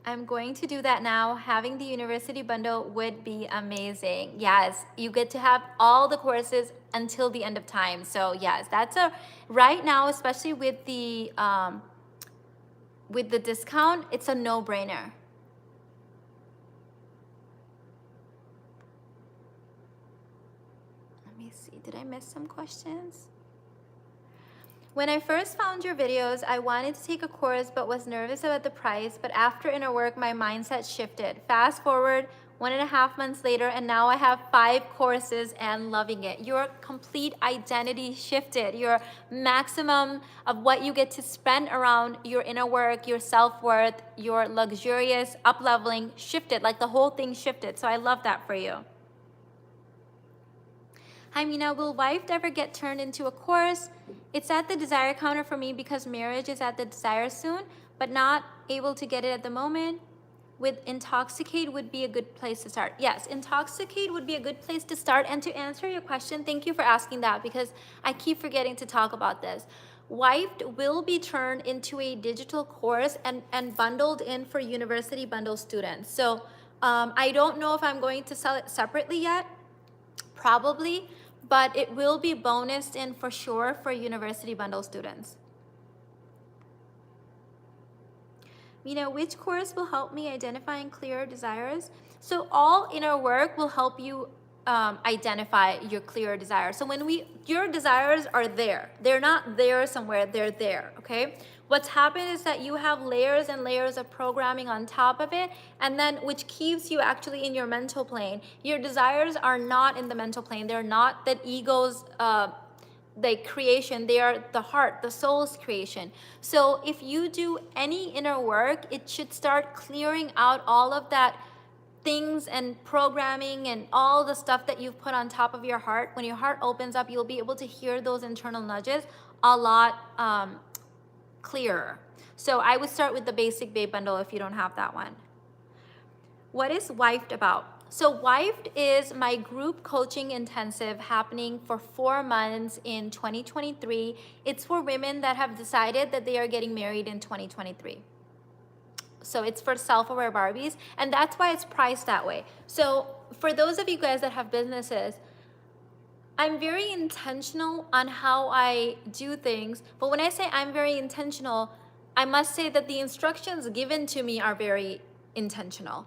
I'm going to do that now. Having the university bundle would be amazing. Yes, you get to have all the courses until the end of time. So yes, that's a right now, especially with the discount, it's a no-brainer. Let me see. Did I miss some questions? When I first found your videos, I wanted to take a course but was nervous about the price, but after inner work, my mindset shifted. Fast forward 1.5 months later, and now I have 5 courses and loving it. Your complete identity shifted. Your maximum of what you get to spend around your inner work, your self-worth, your luxurious up-leveling shifted. Like the whole thing shifted. So I love that for you. Hi Mina, will Wife ever get turned into a course? It's at the desire counter for me because marriage is at the desire soon, but not able to get it at the moment. With Intoxicate would be a good place to start. Yes, Intoxicate would be a good place to start. And to answer your question, thank you for asking that because I keep forgetting to talk about this. Wifed will be turned into a digital course and bundled in for university bundle students. So I don't know if I'm going to sell it separately yet, probably, but it will be bonused in for sure for university bundle students. Mina, which course will help me identify and clear desires? So all inner work will help you identify your clear desires. So when your desires are there, they're not there somewhere, they're there, okay? What's happened is that you have layers and layers of programming on top of it, and then which keeps you actually in your mental plane. Your desires are not in the mental plane. They're not that ego's the creation. They are the heart, the soul's creation. So if you do any inner work, it should start clearing out all of that things and programming and all the stuff that you've put on top of your heart. When your heart opens up, you'll be able to hear those internal nudges a lot clearer. So I would start with the basic babe bundle if you don't have that one. What is Wifed about? So Wifed is my group coaching intensive happening for 4 months in 2023. It's for women that have decided that they are getting married in 2023. So it's for self-aware Barbies, and that's why it's priced that way. So for those of you guys that have businesses, I'm very intentional on how I do things, but when I say I'm very intentional, I must say that the instructions given to me are very intentional.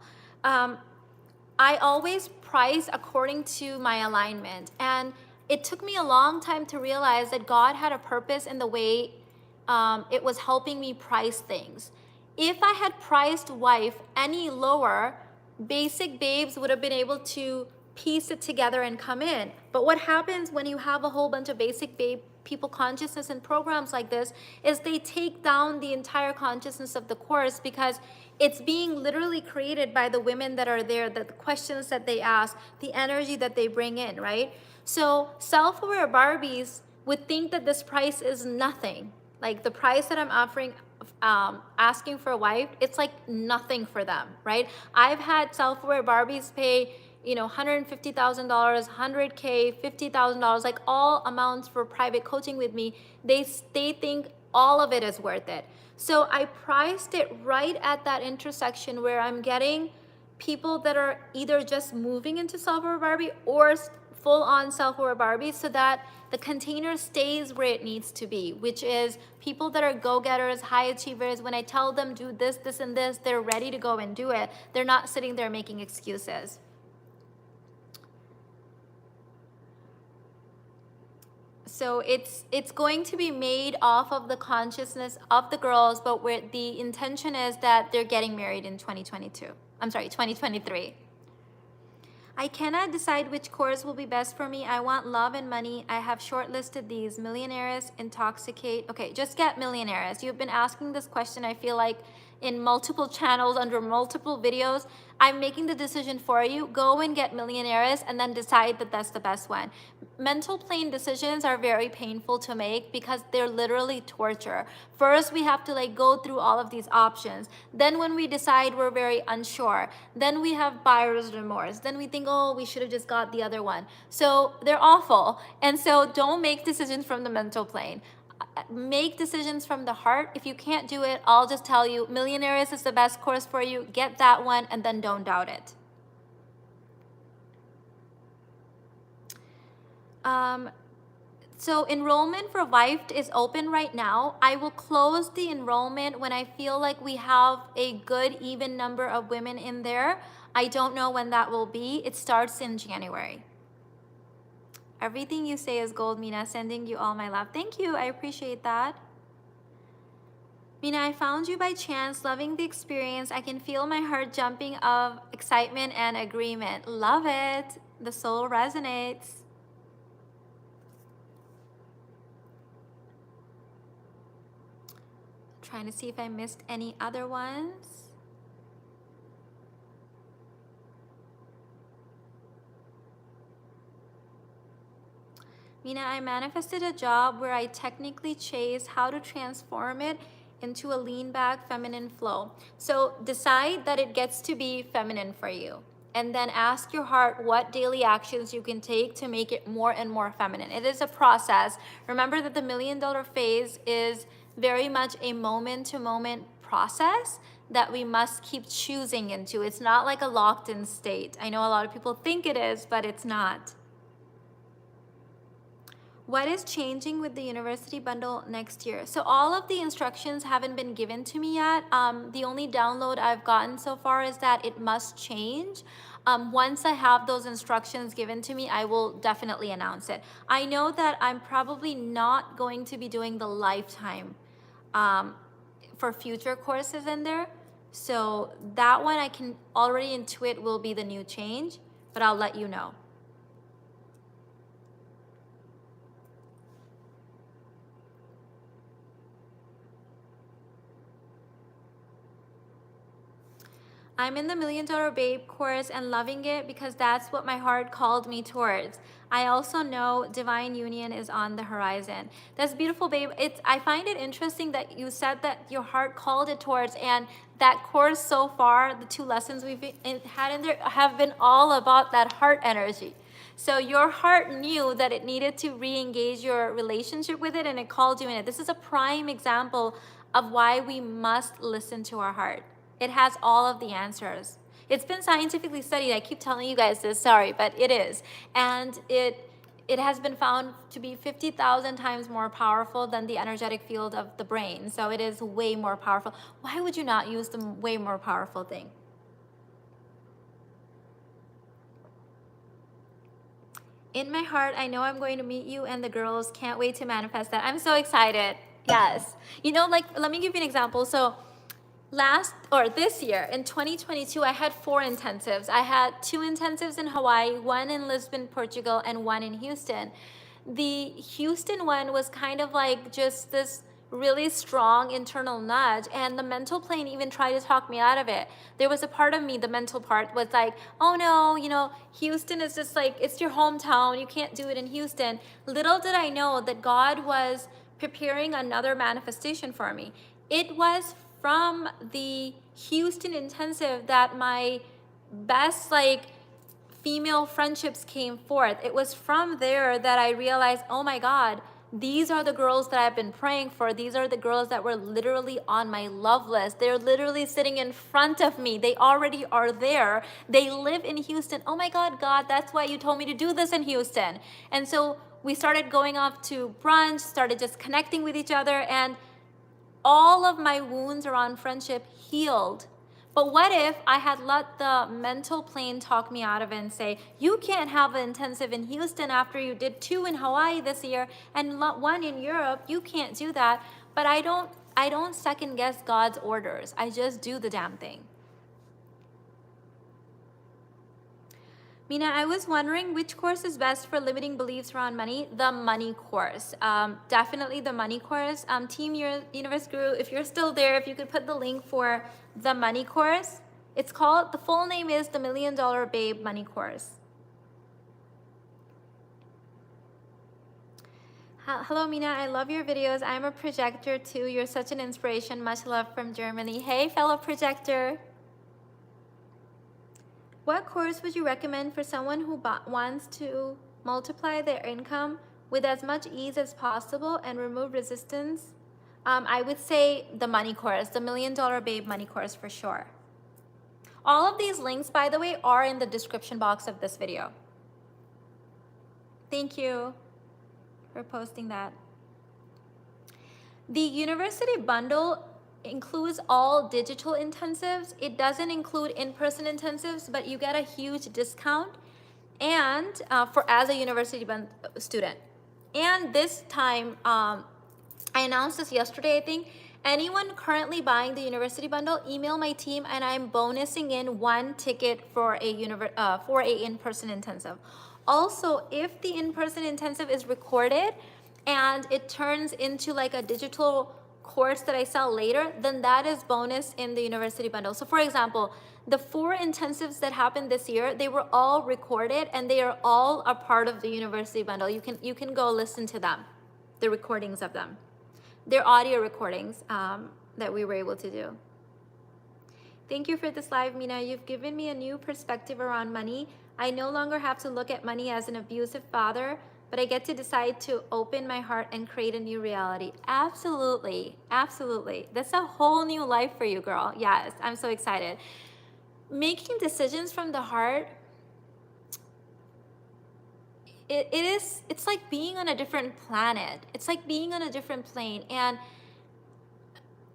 I always price according to my alignment, and it took me a long time to realize that God had a purpose in the way it was helping me price things. If I had priced Wife any lower, basic babes would have been able to piece it together and come in. But what happens when you have a whole bunch of basic babe people consciousness and programs like this is they take down the entire consciousness of the course because it's being literally created by the women that are there, the questions that they ask, the energy that they bring in, right? So self-aware Barbies would think that this price is nothing. Like the price that I'm offering, asking for a wife, it's like nothing for them, right? I've had self-aware Barbies pay, $150,000, $100K, $50,000, like all amounts for private coaching with me. They think all of it is worth it. So I priced it right at that intersection where I'm getting people that are either just moving into self-aware Barbie or full-on self-aware Barbie, so that the container stays where it needs to be, which is people that are go-getters, high achievers. When I tell them do this, this, and this, they're ready to go and do it. They're not sitting there making excuses. So it's going to be made off of the consciousness of the girls, but where the intention is that they're getting married in 2023. I cannot decide which course will be best for me. I want love and money. I have shortlisted these: Millionaires, Intoxicate. Okay, just get Millionaires. You've been asking this question, I feel like in multiple channels under multiple videos. I'm making the decision for you. Go and get MINA'S and then decide that that's the best one. Mental plane decisions are very painful to make because they're literally torture. First, we have to like go through all of these options. Then when we decide, we're very unsure. Then we have buyer's remorse. Then we think, oh, we should have just got the other one. So they're awful. And so don't make decisions from the mental plane. Make decisions from the heart. If you can't do it, I'll just tell you, MINA'S is the best course for you. Get that one and then don't doubt it. So enrollment for Vived is open right now. I will close the enrollment when I feel like we have a good even number of women in there. I don't know when that will be. It starts in January. Everything you say is gold, Mina. Sending you all my love. Thank you. I appreciate that. Mina, I found you by chance, loving the experience. I can feel my heart jumping of excitement and agreement. Love it. The soul resonates. Trying to see if I missed any other ones. Mina, I manifested a job where I technically chase how to transform it into a lean back feminine flow. So decide that it gets to be feminine for you. And then ask your heart what daily actions you can take to make it more and more feminine. It is a process. Remember that the $1 million phase is very much a moment-to-moment process that we must keep choosing into. It's not like a locked-in state. I know a lot of people think it is, but it's not. What is changing with the university bundle next year? So all of the instructions haven't been given to me yet. The only download I've gotten so far is that it must change. Once I have those instructions given to me, I will definitely announce it. I know that I'm probably not going to be doing the lifetime for future courses in there. So that one I can already intuit will be the new change, but I'll let you know. I'm in the $1 Million Babe course and loving it because that's what my heart called me towards. I also know divine union is on the horizon. That's beautiful, babe. I find it interesting that you said that your heart called it towards, and that course so far, the 2 lessons we've had in there have been all about that heart energy. So your heart knew that it needed to re-engage your relationship with it, and it called you in it. This is a prime example of why we must listen to our heart. It has all of the answers. It's been scientifically studied. I keep telling you guys this, sorry, but it is. And it has been found to be 50,000 times more powerful than the energetic field of the brain. So it is way more powerful. Why would you not use the way more powerful thing? In my heart, I know I'm going to meet you and the girls. Can't wait to manifest that. I'm so excited. Yes. You know, like, let me give you an example. So this year in 2022, I had 4 intensives. I had 2 intensives in Hawaii, 1 in Lisbon, Portugal, and 1 in Houston. The Houston one was kind of like just this really strong internal nudge, and the mental plane even tried to talk me out of it. There was a part of me, the mental part, was like, oh no, you know, Houston is just like, it's your hometown, you can't do it in Houston. Little did I know that God was preparing another manifestation for me. It was from the Houston intensive that my best female friendships came forth. It was from there that I realized, oh my God, these are the girls that I've been praying for. These are the girls that were literally on my love list. They're literally sitting in front of me. They already are there. They live in Houston. Oh my God, God, that's why you told me to do this in Houston. And so we started going off to brunch, started just connecting with each other, and all of my wounds around friendship healed. But what if I had let the mental plane talk me out of it and say, you can't have an intensive in Houston after you did 2 in Hawaii this year and 1 in Europe, you can't do that. But I don't second guess God's orders. I just do the damn thing. Mina, I was wondering which course is best for limiting beliefs around money. The money course. Definitely the money course. Team Universe Guru, if you're still there, if you could put the link for the money course. It's called, the full name is the $1 Million Babe Money Course. Hello, Mina. I love your videos. I'm a projector too. You're such an inspiration. Much love from Germany. Hey, fellow projector. What course would you recommend for someone who wants to multiply their income with as much ease as possible and remove resistance? I would say the money course, the $1 Million Babe Money Course for sure. All of these links, by the way, are in the description box of this video. Thank you for posting that. The university bundle includes all digital intensives. It doesn't include in-person intensives, but you get a huge discount and as a university student. And this time, I announced this yesterday, I think. Anyone currently buying the university bundle, email my team and I'm bonusing in 1 ticket for a in-person intensive. Also, if the in-person intensive is recorded and it turns into like a digital course that I sell later, then that is bonus in the university bundle. So for example, the 4 intensives that happened this year, they were all recorded and they are all a part of the university bundle. You can go listen to them, the recordings of them. They're audio recordings that we were able to do. Thank you for this live, Mina. You've given me a new perspective around money. I no longer have to look at money as an abusive father, but I get to decide to open my heart and create a new reality. Absolutely, absolutely. That's a whole new life for you, girl. Yes, I'm so excited. Making decisions from the heart, it's like being on a different planet. It's like being on a different plane. And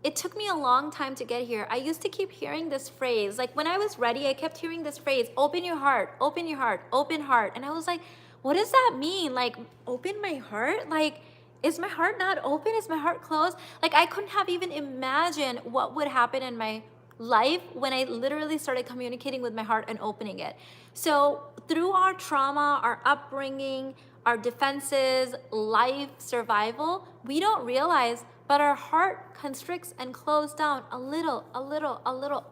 it took me a long time to get here. I used to keep hearing this phrase. Like when I was ready, I kept hearing this phrase, open your heart, open your heart, open heart. And I was like, what does that mean? Like, open my heart? Like, is my heart not open? Is my heart closed? Like, I couldn't have even imagined what would happen in my life when I literally started communicating with my heart and opening it. So through our trauma, our upbringing, our defenses, life, survival, we don't realize, but our heart constricts and closes down a little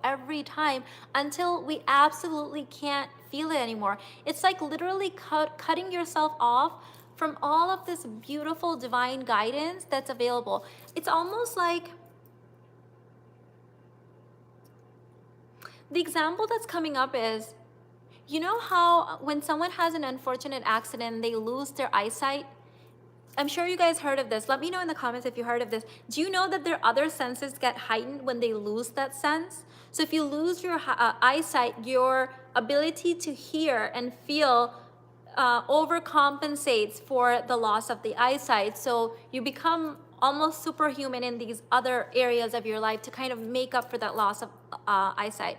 every time until we absolutely can't feel it anymore. It's like literally cutting yourself off from all of this beautiful divine guidance that's available. It's almost like the example that's coming up is, you know how when someone has an unfortunate accident, they lose their eyesight? I'm sure you guys heard of this. Let me know in the comments if you heard of this. Do you know that their other senses get heightened when they lose that sense? So if you lose your eyesight, your ability to hear and feel overcompensates for the loss of the eyesight. So you become almost superhuman in these other areas of your life to kind of make up for that loss of eyesight.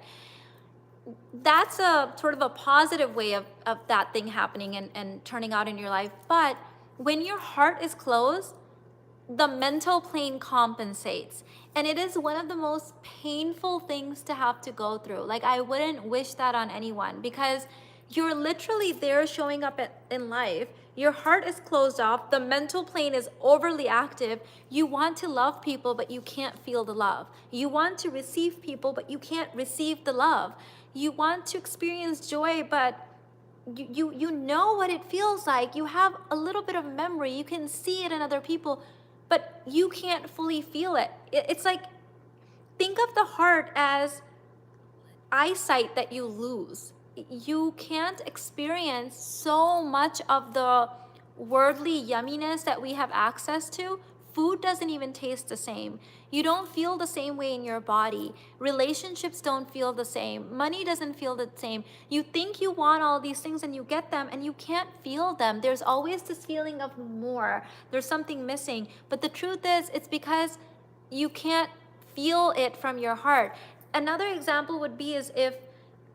That's a sort of a positive way of that thing happening and turning out in your life. But when your heart is closed, the mental plane compensates. And it is one of the most painful things to have to go through. Like, I wouldn't wish that on anyone because you're literally there showing up in life. Your heart is closed off. The mental plane is overly active. You want to love people, but you can't feel the love. You want to receive people, but you can't receive the love. You want to experience joy, but you know what it feels like. You have a little bit of memory. You can see it in other people, but you can't fully feel it. It's like, think of the heart as eyesight that you lose. You can't experience so much of the worldly yumminess that we have access to. Food doesn't even taste the same. You don't feel the same way in your body. Relationships don't feel the same. Money doesn't feel the same. You think you want all these things and you get them and you can't feel them. There's always this feeling of more. There's something missing. But the truth is, it's because you can't feel it from your heart. Another example would be is if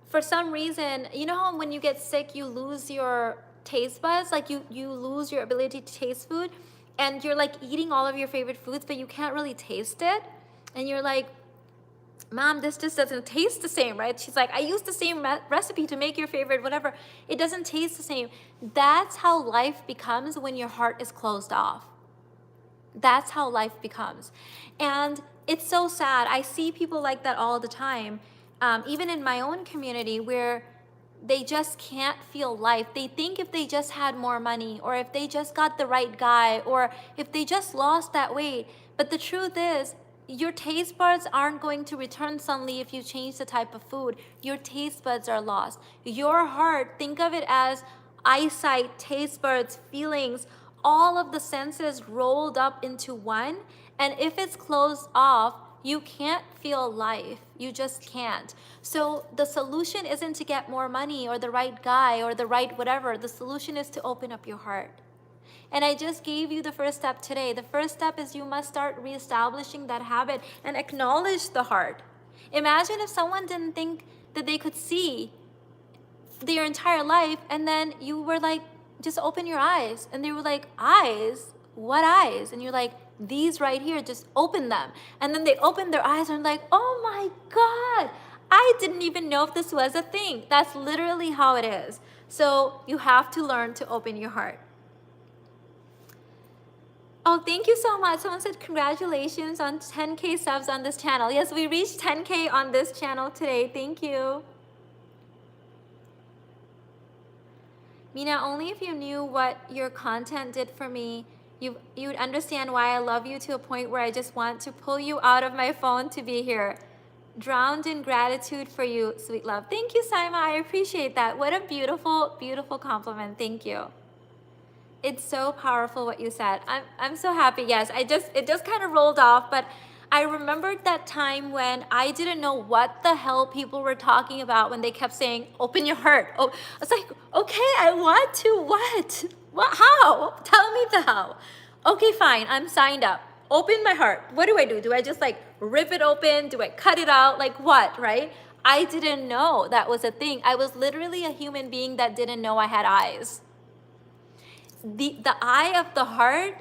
for some reason, you know how when you get sick, you lose your taste buds, like you lose your ability to taste food, and you're like eating all of your favorite foods, but you can't really taste it. And you're like, Mom, this just doesn't taste the same, right? She's like, I used the same recipe to make your favorite, whatever. It doesn't taste the same. That's how life becomes when your heart is closed off. That's how life becomes. And it's so sad. I see people like that all the time, even in my own community, where they just can't feel life. They think if they just had more money, or if they just got the right guy, or if they just lost that weight. But the truth is, your taste buds aren't going to return suddenly if you change the type of food. Your taste buds are lost. Your heart, think of it as eyesight, taste buds, feelings, all of the senses rolled up into one. And if it's closed off, you can't feel life. You just can't. So the solution isn't to get more money or the right guy or the right whatever. The solution is to open up your heart. And I just gave you the first step today. The first step is you must start reestablishing that habit and acknowledge the heart. Imagine if someone didn't think that they could see their entire life, and then you were like, just open your eyes. And they were like, eyes? What eyes? And you're like, these right here, just open them. And then they opened their eyes and like, oh my God, I didn't even know if this was a thing. That's literally how it is. So you have to learn to open your heart. Oh, thank you so much. Someone said congratulations on 10K subs on this channel. Yes, we reached 10K on this channel today. Thank you. Mina, only if you knew what your content did for me, you'd understand why I love you to a point where I just want to pull you out of my phone to be here. Drowned in gratitude for you, sweet love. Thank you, Saima. I appreciate that. What a beautiful, beautiful compliment. Thank you. It's so powerful what you said. I'm so happy. Yes, it just kind of rolled off, but I remembered that time when I didn't know what the hell people were talking about when they kept saying, open your heart. Oh, I was like, okay, I want to, what? What, how? Tell me the how. Okay, fine, I'm signed up. Open my heart. What do? Do I just like rip it open? Do I cut it out? Like what, right? I didn't know that was a thing. I was literally a human being that didn't know I had eyes. The eye of the heart,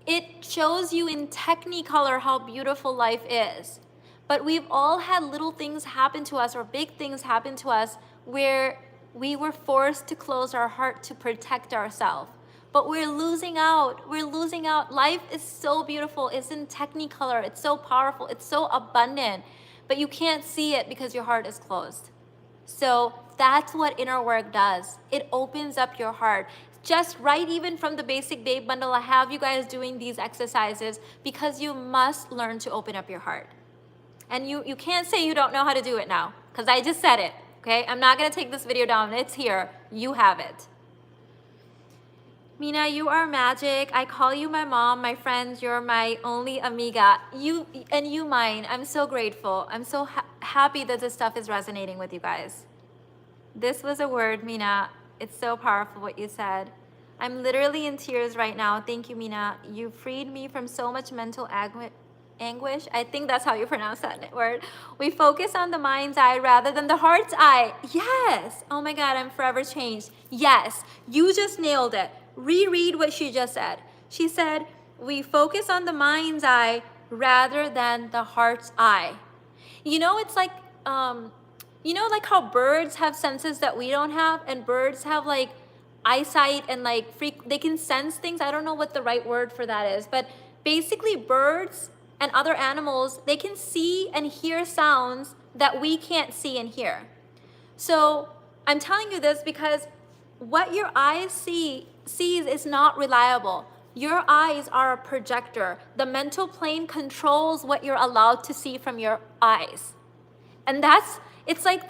it shows you in technicolor how beautiful life is. But we've all had little things happen to us or big things happen to us where we were forced to close our heart to protect ourselves. But we're losing out. We're losing out. Life is so beautiful. It's in technicolor. It's so powerful. It's so abundant. But you can't see it because your heart is closed. So that's what inner work does. It opens up your heart. Just right, even from the basic babe bundle, I have you guys doing these exercises because you must learn to open up your heart. And you can't say you don't know how to do it now, because I just said it, okay? I'm not gonna take this video down, it's here, you have it. Mina, you are magic. I call you my mom, my friends, you're my only amiga. You mine, I'm so grateful. I'm so happy that this stuff is resonating with you guys. This was a word, Mina. It's so powerful what you said. I'm literally in tears right now. Thank you, Mina. You freed me from so much mental anguish. I think that's how you pronounce that word. We focus on the mind's eye rather than the heart's eye. Yes. Oh my God, I'm forever changed. Yes, you just nailed it. Reread what she just said. She said, we focus on the mind's eye rather than the heart's eye. You know, it's like, you know, like how birds have senses that we don't have, and birds have like eyesight and like they can sense things. I don't know what the right word for that is, but basically birds and other animals, they can see and hear sounds that we can't see and hear. So I'm telling you this because what your eyes sees is not reliable. Your eyes are a projector. The mental plane controls what you're allowed to see from your eyes. And it's like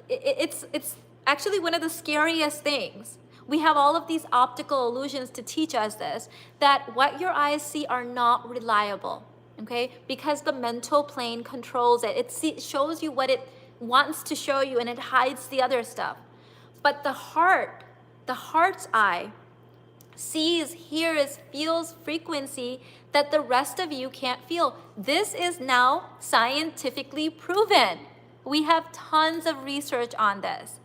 it's actually one of the scariest things. We have all of these optical illusions to teach us this, that what your eyes see are not reliable, okay? Because the mental plane controls it. It shows you what it wants to show you and it hides the other stuff. But the heart's eye sees, hears, feels frequency that the rest of you can't feel. This is now scientifically proven. We have tons of research on this,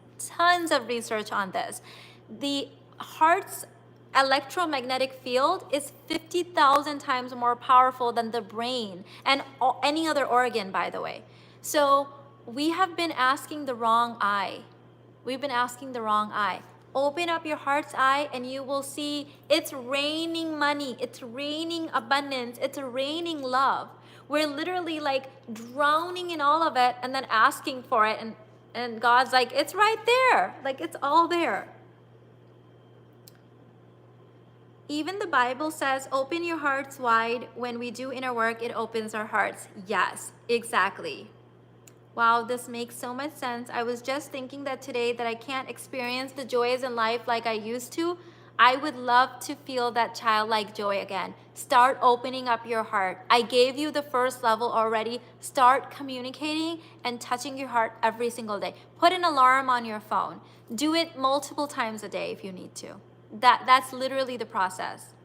The heart's electromagnetic field is 50,000 times more powerful than the brain and any other organ, by the way. So we have been asking the wrong eye. We've been asking the wrong eye. Open up your heart's eye and you will see it's raining money, it's raining abundance, it's raining love. We're literally like drowning in all of it and then asking for it, and God's like, it's right there. Like, it's all there. Even the Bible says, open your hearts wide. When we do inner work, it opens our hearts. Yes, exactly. Wow, this makes so much sense. I was just thinking that today that I can't experience the joys in life like I used to. I would love to feel that childlike joy again. Start opening up your heart. I gave you the first level already. Start communicating and touching your heart every single day. Put an alarm on your phone. Do it multiple times a day if you need to. That's literally the process.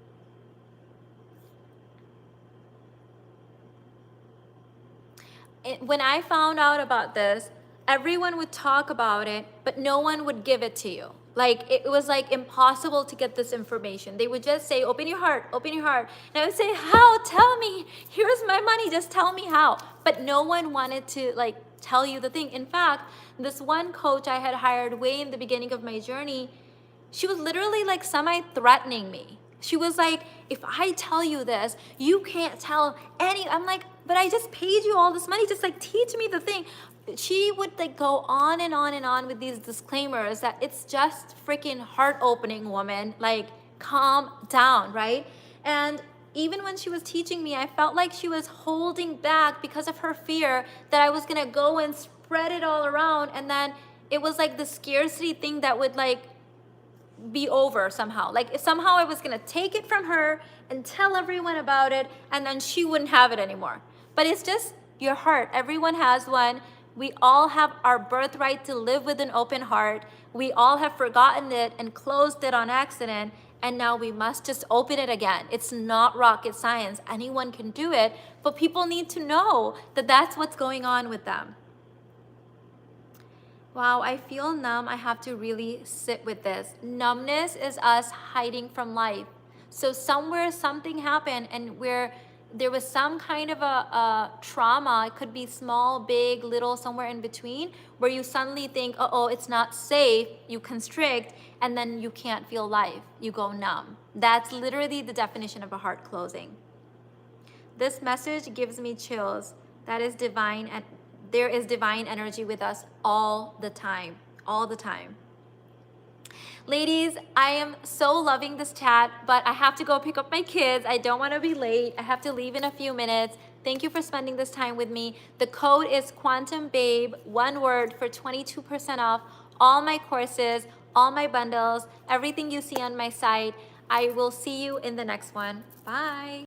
When I found out about this, everyone would talk about it, but no one would give it to you. Like, it was like impossible to get this information. They would just say, open your heart, open your heart. And I would say, how? Tell me. Here's my money. Just tell me how. But no one wanted to like tell you the thing. In fact, this one coach I had hired way in the beginning of my journey, she was literally like semi-threatening me. She was like, if I tell you this, you can't tell any. I'm like, but I just paid you all this money. Just like teach me the thing. She would like go on and on and on with these disclaimers that it's just freaking heart opening, woman. Like, calm down, right? And even when she was teaching me, I felt like she was holding back because of her fear that I was gonna go and spread it all around. And then it was like the scarcity thing that would like be over somehow. Like, if somehow I was gonna take it from her and tell everyone about it, and then she wouldn't have it anymore. But it's just your heart. Everyone has one. We all have our birthright to live with an open heart. We all have forgotten it and closed it on accident, and now we must just open it again. It's not rocket science. Anyone can do it, but people need to know that that's what's going on with them. Wow, I feel numb. I have to really sit with this. Numbness is us hiding from life. So somewhere something happened and where there was some kind of a trauma, it could be small, big, little, somewhere in between, where you suddenly think, uh-oh, it's not safe, you constrict, and then you can't feel life. You go numb. That's literally the definition of a heart closing. This message gives me chills. That is divine, and there is divine energy with us all the time, all the time. Ladies, I am so loving this chat, but I have to go pick up my kids. I don't want to be late. I have to leave in a few minutes. Thank you for spending this time with me. The code is QuantumBabe, one word, for 22% off all my courses, all my bundles, everything you see on my site. I will see you in the next one. Bye.